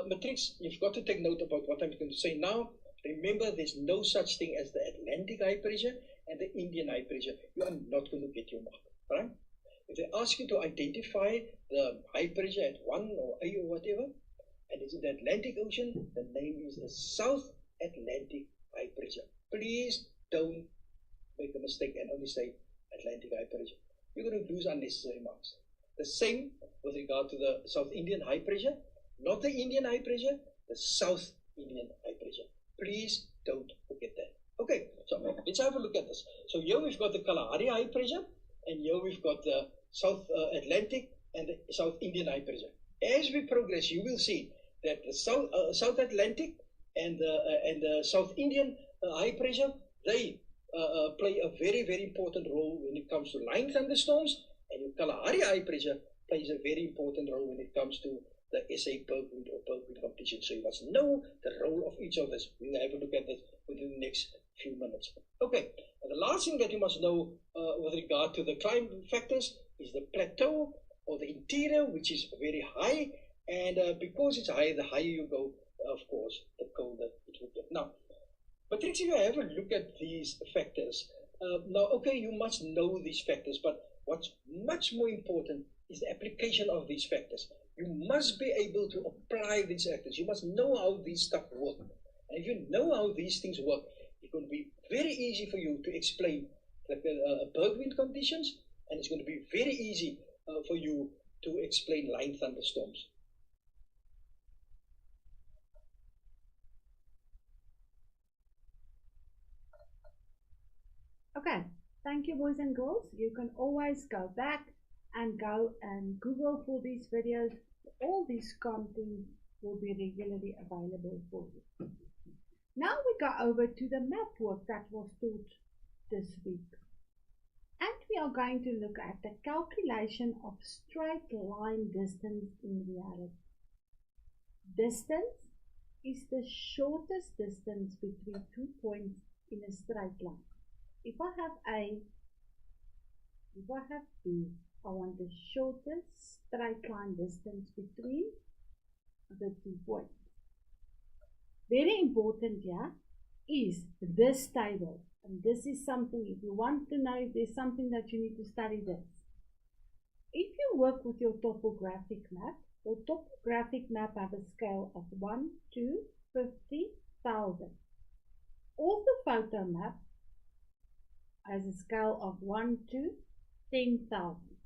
Matrix, you've got to take note about what I'm going to say now. Remember, there's no such thing as the Atlantic high pressure and the Indian high pressure. You are not going to get your mark, right? If they ask you to identify the high pressure at 1 or A or whatever, and it's in the Atlantic Ocean, the name is the South Atlantic high pressure. Please don't make a mistake and only say Atlantic high pressure. You're going to lose unnecessary marks. The same with regard to the South Indian high pressure, not the Indian high pressure, the South Indian high pressure. Please don't forget that. Okay, so let's have a look at this. So here we've got the Kalahari high pressure, and here we've got the South Atlantic and the South Indian high pressure. As we progress, you will see that the South Atlantic and the South Indian high pressure, they play a very, very important role when it comes to line thunderstorms, and the Kalahari high pressure plays a very important role when it comes to the SA berg wind or berg wind competition. So you must know the role of each of this. We'll have a look at this within the next few minutes. Okay, and the last thing that you must know with regard to the climate factors is the plateau or the interior, which is very high, and because it's high, the higher you go, of course, the colder it will get. Now, but if you have a look at these factors, now, okay, you must know these factors, but what's much more important is the application of these factors. You must be able to apply these factors. You must know how these stuff work. And if you know how these things work, it's going to be very easy for you to explain the berg wind conditions, and it's going to be very easy for you to explain line thunderstorms. Okay, thank you, boys and girls. You can always go back and go and Google for these videos. All these content will be regularly available for you. Now we go over to the map work that was taught this week. And we are going to look at the calculation of straight line distance in reality. Distance is the shortest distance between 2 points in a straight line. If I have A, if I have B, I want the shortest straight line distance between the 2 points. Very important here is this table. And this is something, if you want to know if there's something that you need to study this. If you work with your topographic map have a scale of 1 to 50,000. Orthophoto map has a scale of 1 to 10,000.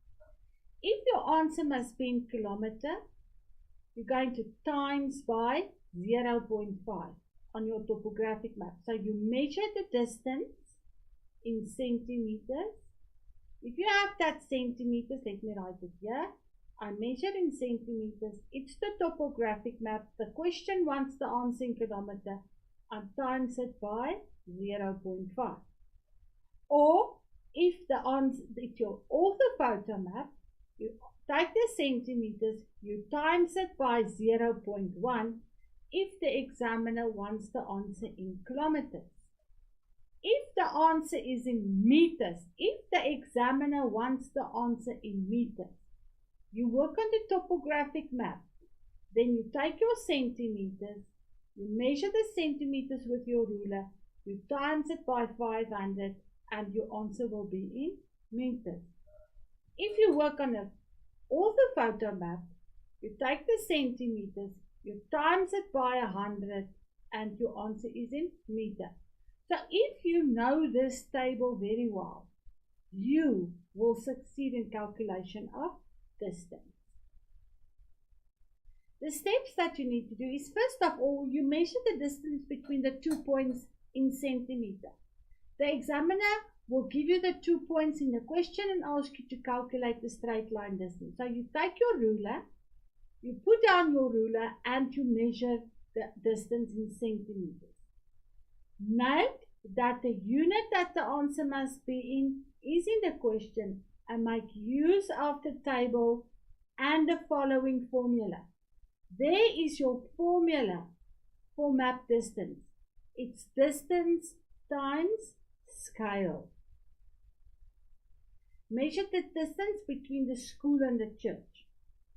If your answer must be in kilometer, you're going to times by 0.5 on your topographic map. So you measure the distance in centimeters. If you have that centimeters, let me write it here. I measure in centimeters. It's the topographic map. The question wants the answer in kilometer. I times it by 0.5. Or if it's your orthophoto map, you take the centimeters, you times it by 0.1 if the examiner wants the answer in kilometers. If the answer is in meters, if the examiner wants the answer in meters, you work on the topographic map. Then you take your centimeters, you measure the centimeters with your ruler, you times it by 500, and your answer will be in meters. If you work on an orthophoto map, you take the centimeters, you times it by 100, and your answer is in meter. So if you know this table very well, you will succeed in calculation of distance. The steps that you need to do is, first of all, you measure the distance between the 2 points in centimeter. The examiner will give you the 2 points in the question and ask you to calculate the straight line distance. So you take your ruler, you put down your ruler, and you measure the distance in centimeters. Note that the unit that the answer must be in is in the question, and make use of the table and the following formula. There is your formula for map distance. It's distance times scale. Measure the distance between the school and the church.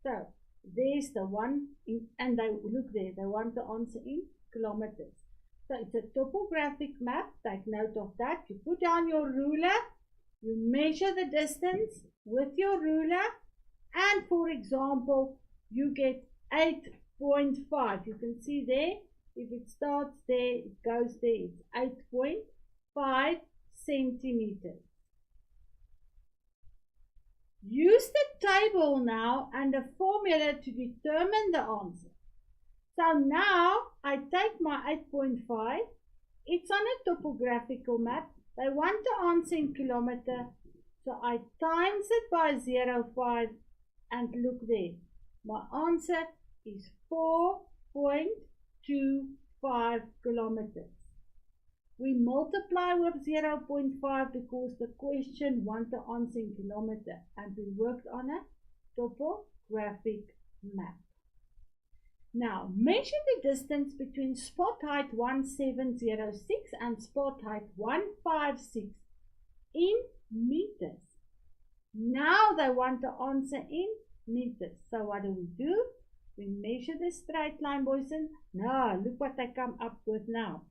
So there's the one, and they look there, they want the answer in kilometers. So it's a topographic map, take note of that. You put down your ruler, you measure the distance with your ruler, and for example, you get 8.5. You can see there, if it starts there, it goes there, it's 8.5 centimeters. Use the table now and the formula to determine the answer. So now I take my 8.5, it's on a topographical map. They want the answer in kilometer, so I times it by 0.5 and look there. My answer is 4.25 kilometers. We multiply with 0.5 because the question wants the answer in kilometer, and we worked on a topographic map. Now, measure the distance between spot height 1706 and spot height 156 in meters. Now they want the answer in meters. So what do? We measure the straight line, boys, and now look what they come up with now.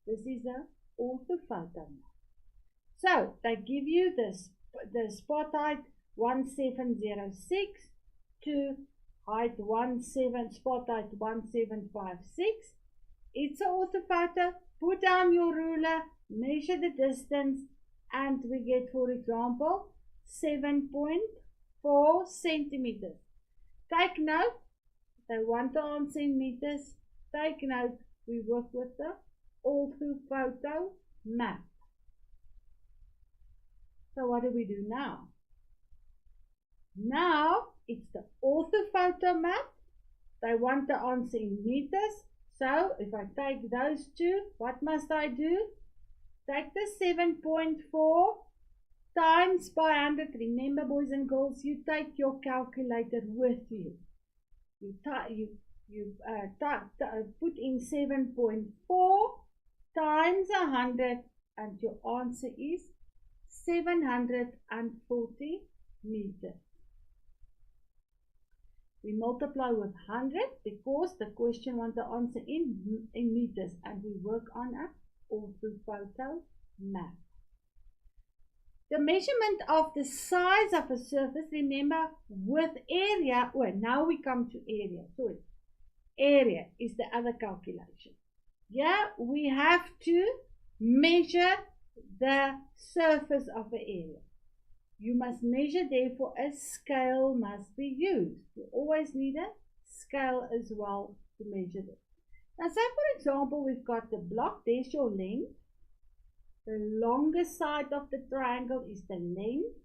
This is an orthophoto map. So they give you the spot height 1706 to height spot height 1756. It's an orthophoto. Put down your ruler, measure the distance, and we get, for example, 7.4 centimeters. Take note, they want the answer in meters. Take note, we work with the orthophoto map. So what do we do now? Now it's the orthophoto map. They want the answer in meters. So if I take those two, what must I do? Take the 7.4 times by 100. Remember, boys and girls, you take your calculator with you. You put in 7.4 times 100, and your answer is 740 meters. We multiply with 100 because the question wants the answer in meters, and we work on a orthophoto map. The measurement of the size of a surface, remember, with area, well, now we come to area. Sorry, area is the other calculation. Yeah, we have to measure the surface of the area. You must measure, therefore a scale must be used. You always need a scale as well to measure it. Now say for example we've got the block, there's your length. The longest side of the triangle is the length,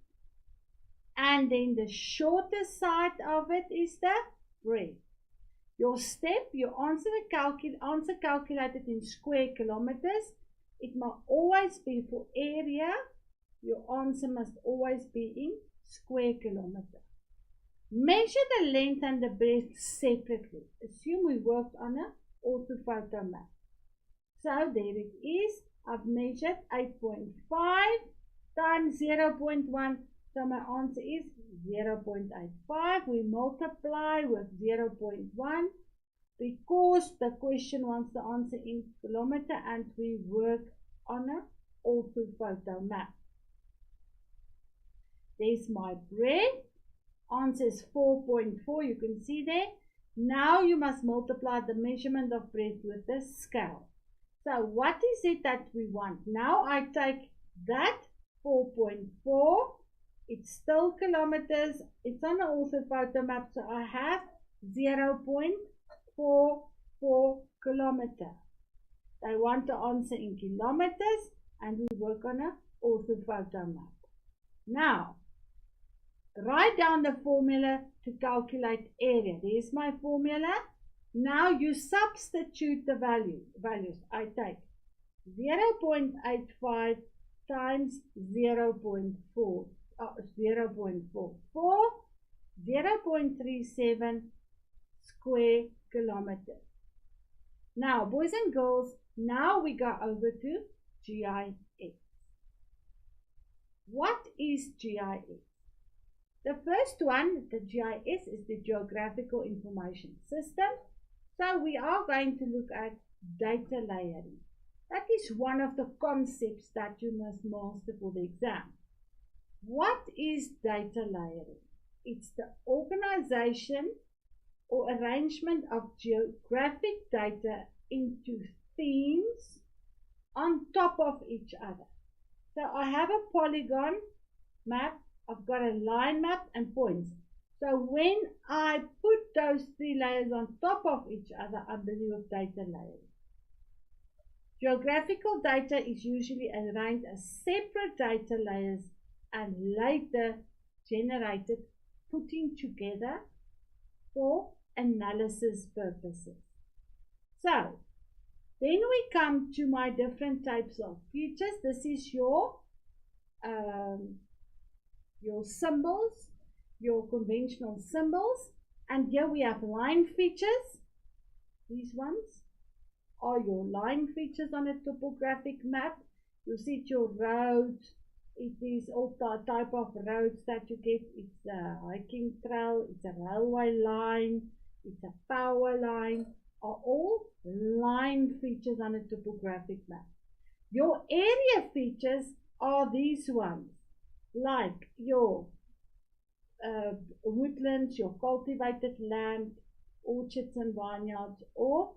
and then the shortest side of it is the breadth. Your step, you answer calculated in square kilometers. It must always be for area. Your answer must always be in square kilometer. Measure the length and the breadth separately. Assume we worked on an orthophoto map. So there it is. I've measured 8.5 times 0.1. So my answer is 0.85. We multiply with 0.1 because the question wants the answer in kilometer and we work on an orthophoto map. There's my breadth. Answer is 4.4. You can see there. Now you must multiply the measurement of breadth with the scale. So what is it that we want? Now I take that 4.4. It's still kilometers. It's on an orthophoto map. So I have 0.44 kilometer. I want the answer in kilometers and we work on an orthophoto map. Now, write down the formula to calculate area. There's my formula. Now you substitute the values. I take 0.85 times 0.4, 0.37 square kilometers. Now, boys and girls, now we go over to GIS. What is GIS? The first one, the GIS, is the Geographical Information System. So we are going to look at data layering. That is one of the concepts that you must master for the exam. What is data layering? It's the organization or arrangement of geographic data into themes on top of each other. So I have a polygon map, I've got a line map and points. So when I put those three layers on top of each other, I believe of data layering. Geographical data is usually arranged as separate data layers and later generated, putting together for analysis purposes. So then we come to my different types of features. This is your symbols, your conventional symbols, and here we have line features. These ones are your line features on a topographic map. You see your roads. It is all type of roads that you get. It's a hiking trail, it's a railway line, it's a power line, are all line features on a topographic map. Your area features are these ones, like your woodlands, your cultivated land, orchards and vineyards, or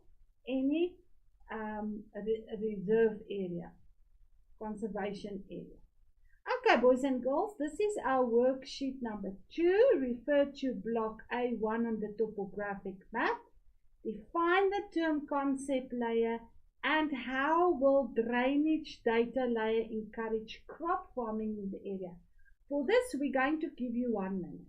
any reserve area, conservation area. Okay, boys and girls, this is our worksheet number 2. Refer to block A1 on the topographic map. Define the term concept layer and how will drainage data layer encourage crop farming in the area. For this, we're going to give you 1 minute.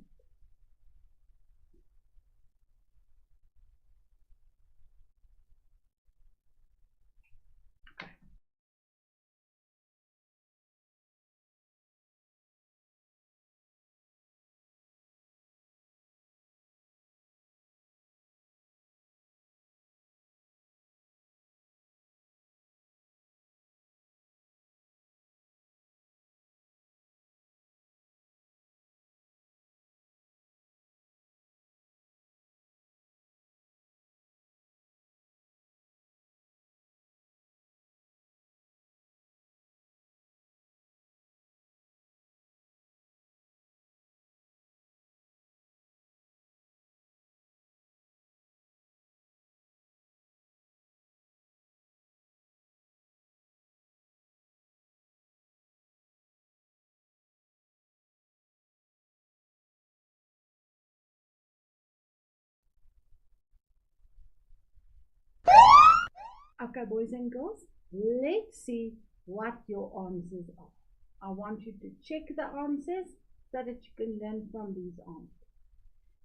Okay, boys and girls, let's see what your answers are. I want you to check the answers so that you can learn from these answers.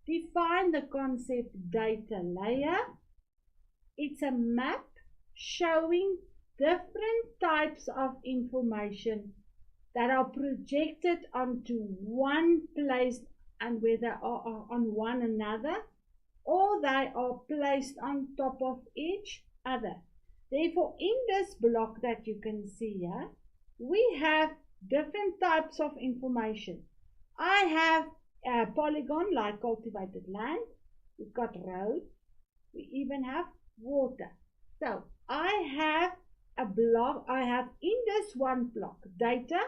Define the concept data layer. It's a map showing different types of information that are projected onto one place, and whether are on one another or they are placed on top of each other. Therefore, in this block that you can see here, we have different types of information. I have a polygon like cultivated land, we've got roads, we even have water. So I have a block, I have in this one block data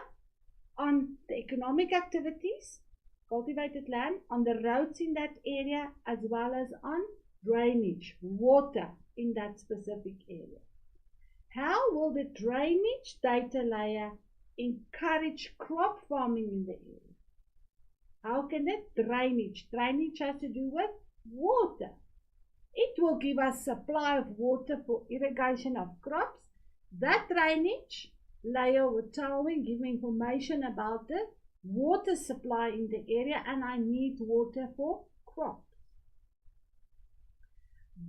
on the economic activities, cultivated land, on the roads in that area, as well as on drainage, water in that specific area. How will the drainage data layer encourage crop farming in the area? How can it drainage? Drainage has to do with water. It will give us supply of water for irrigation of crops. That drainage layer will tell me, give me information about the water supply in the area, and I need water for crops.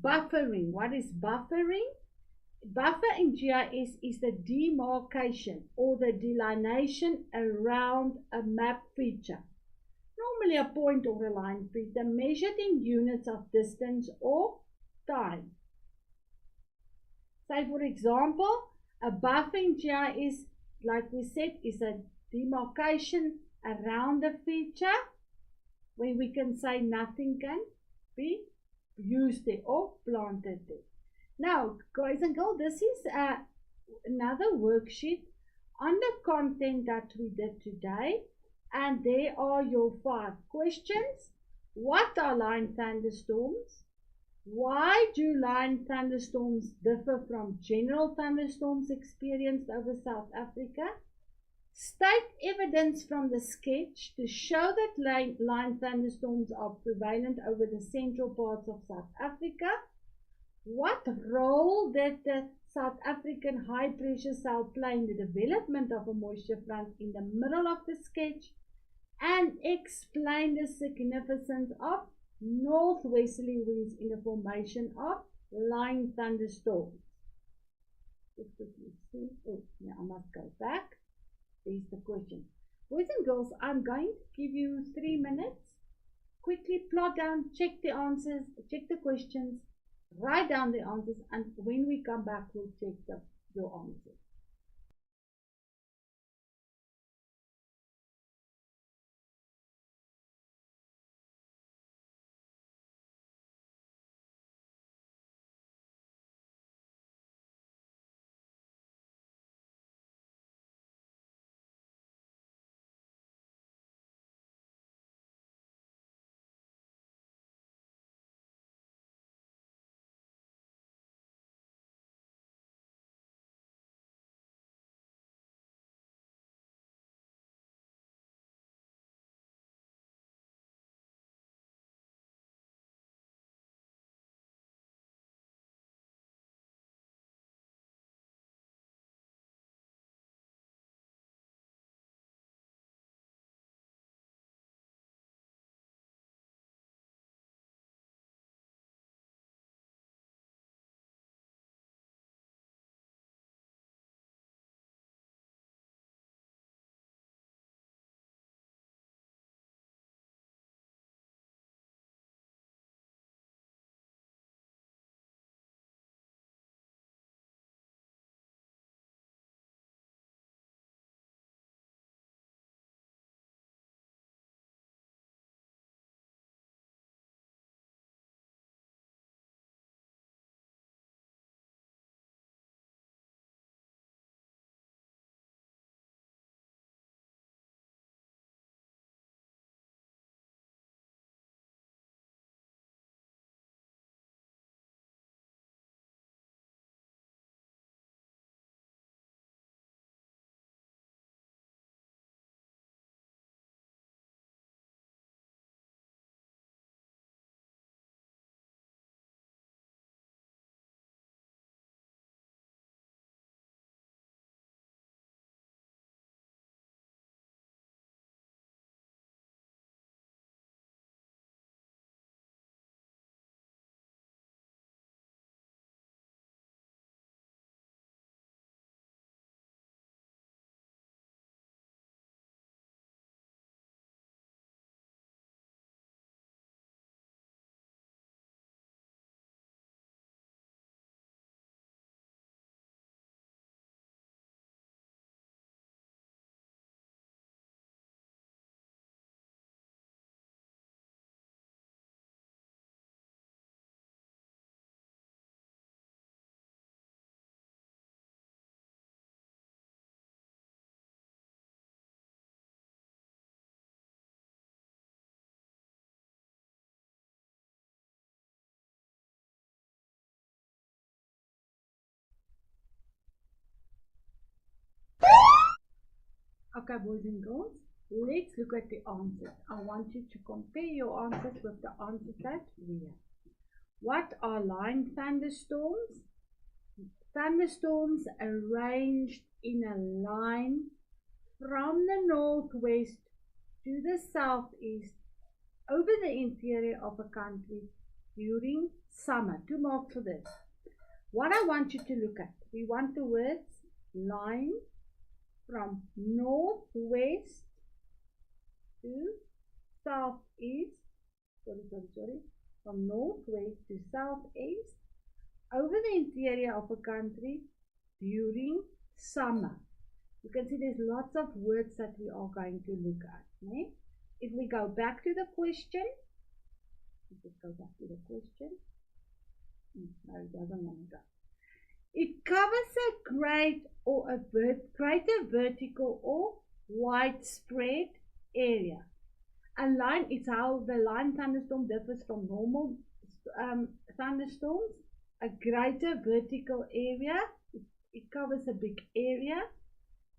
Buffering. What is buffering? Buffer in GIS is the demarcation or the delineation around a map feature. Normally a point or a line feature measured in units of distance or time. Say for example, a buffer in GIS, like we said, is a demarcation around a feature where we can say nothing can be used there or planted there. Now, guys and girls, this is another worksheet on the content that we did today, and there are your 5 questions. What are line thunderstorms? Why do line thunderstorms differ from general thunderstorms experienced over South Africa? State evidence from the sketch to show that line thunderstorms are prevalent over the central parts of South Africa. What role did the South African high pressure cell play in the development of a moisture front in the middle of the sketch? And explain the significance of northwesterly winds in the formation of line thunderstorms. Oh, yeah, I must go back. There's the question. Boys and girls, I'm going to give you 3 minutes. Quickly plot down, check the answers, check the questions, write down the answers, and when we come back, we'll check your answers. Okay, boys and girls, let's look at the answers. I want you to compare your answers with the answers that we have. What are line thunderstorms? Thunderstorms arranged in a line from the northwest to the southeast over the interior of a country during summer. 2 marks for this. What I want you to look at, we want the words line from northwest to southeast, from northwest to southeast over the interior of a country during summer. You can see there's lots of words that we are going to look at. Okay? If we go back to the question, let's go back to the question. No, it doesn't want to go. It covers a great or a greater vertical or widespread area. A line is how the line thunderstorm differs from normal thunderstorms. A greater vertical area, it covers a big area.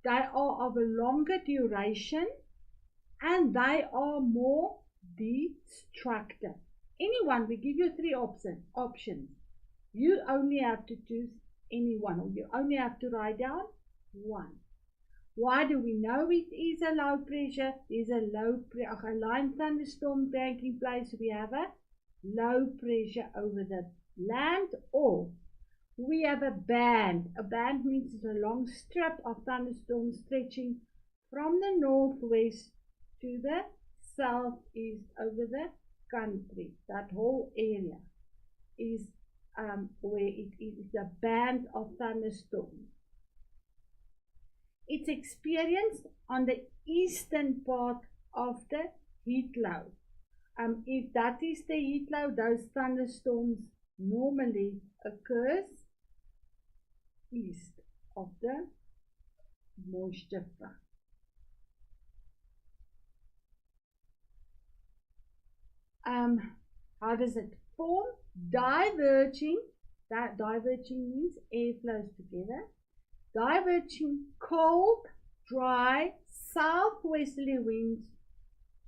They are of a longer duration and they are more destructive. Anyone, we give you 3 options. You only have to choose any one, or you only have to write down one. Why do we know it is a low pressure? There's a line thunderstorm taking place. We have a low pressure over the land, or we have a band. A band means it's a long strip of thunderstorms stretching from the northwest to the southeast over the country. That whole area is where it is a band of thunderstorms. It's experienced on the eastern part of the heat low. If that is the heat low, those thunderstorms normally occurs east of the moisture front. How does it form? Diverging. That diverging means air flows together. Diverging cold, dry, southwesterly winds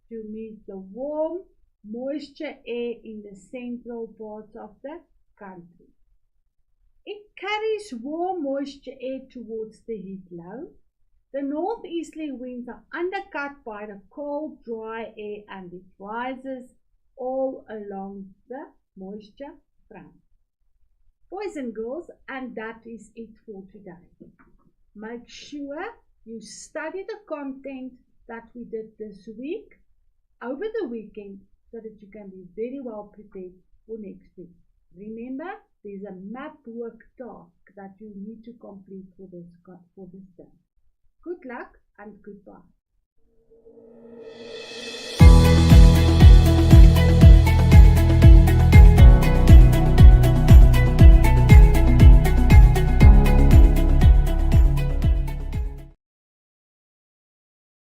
to meet the warm, moisture air in the central parts of the country. It carries warm moisture air towards the heat low. The northeasterly winds are undercut by the cold, dry air and it rises all along the moisture front. Boys and girls, and that is it for today. Make sure you study the content that we did this week over the weekend so that you can be very well prepared for next week. Remember, there's a map work task that you need to complete for this term. Good luck and goodbye.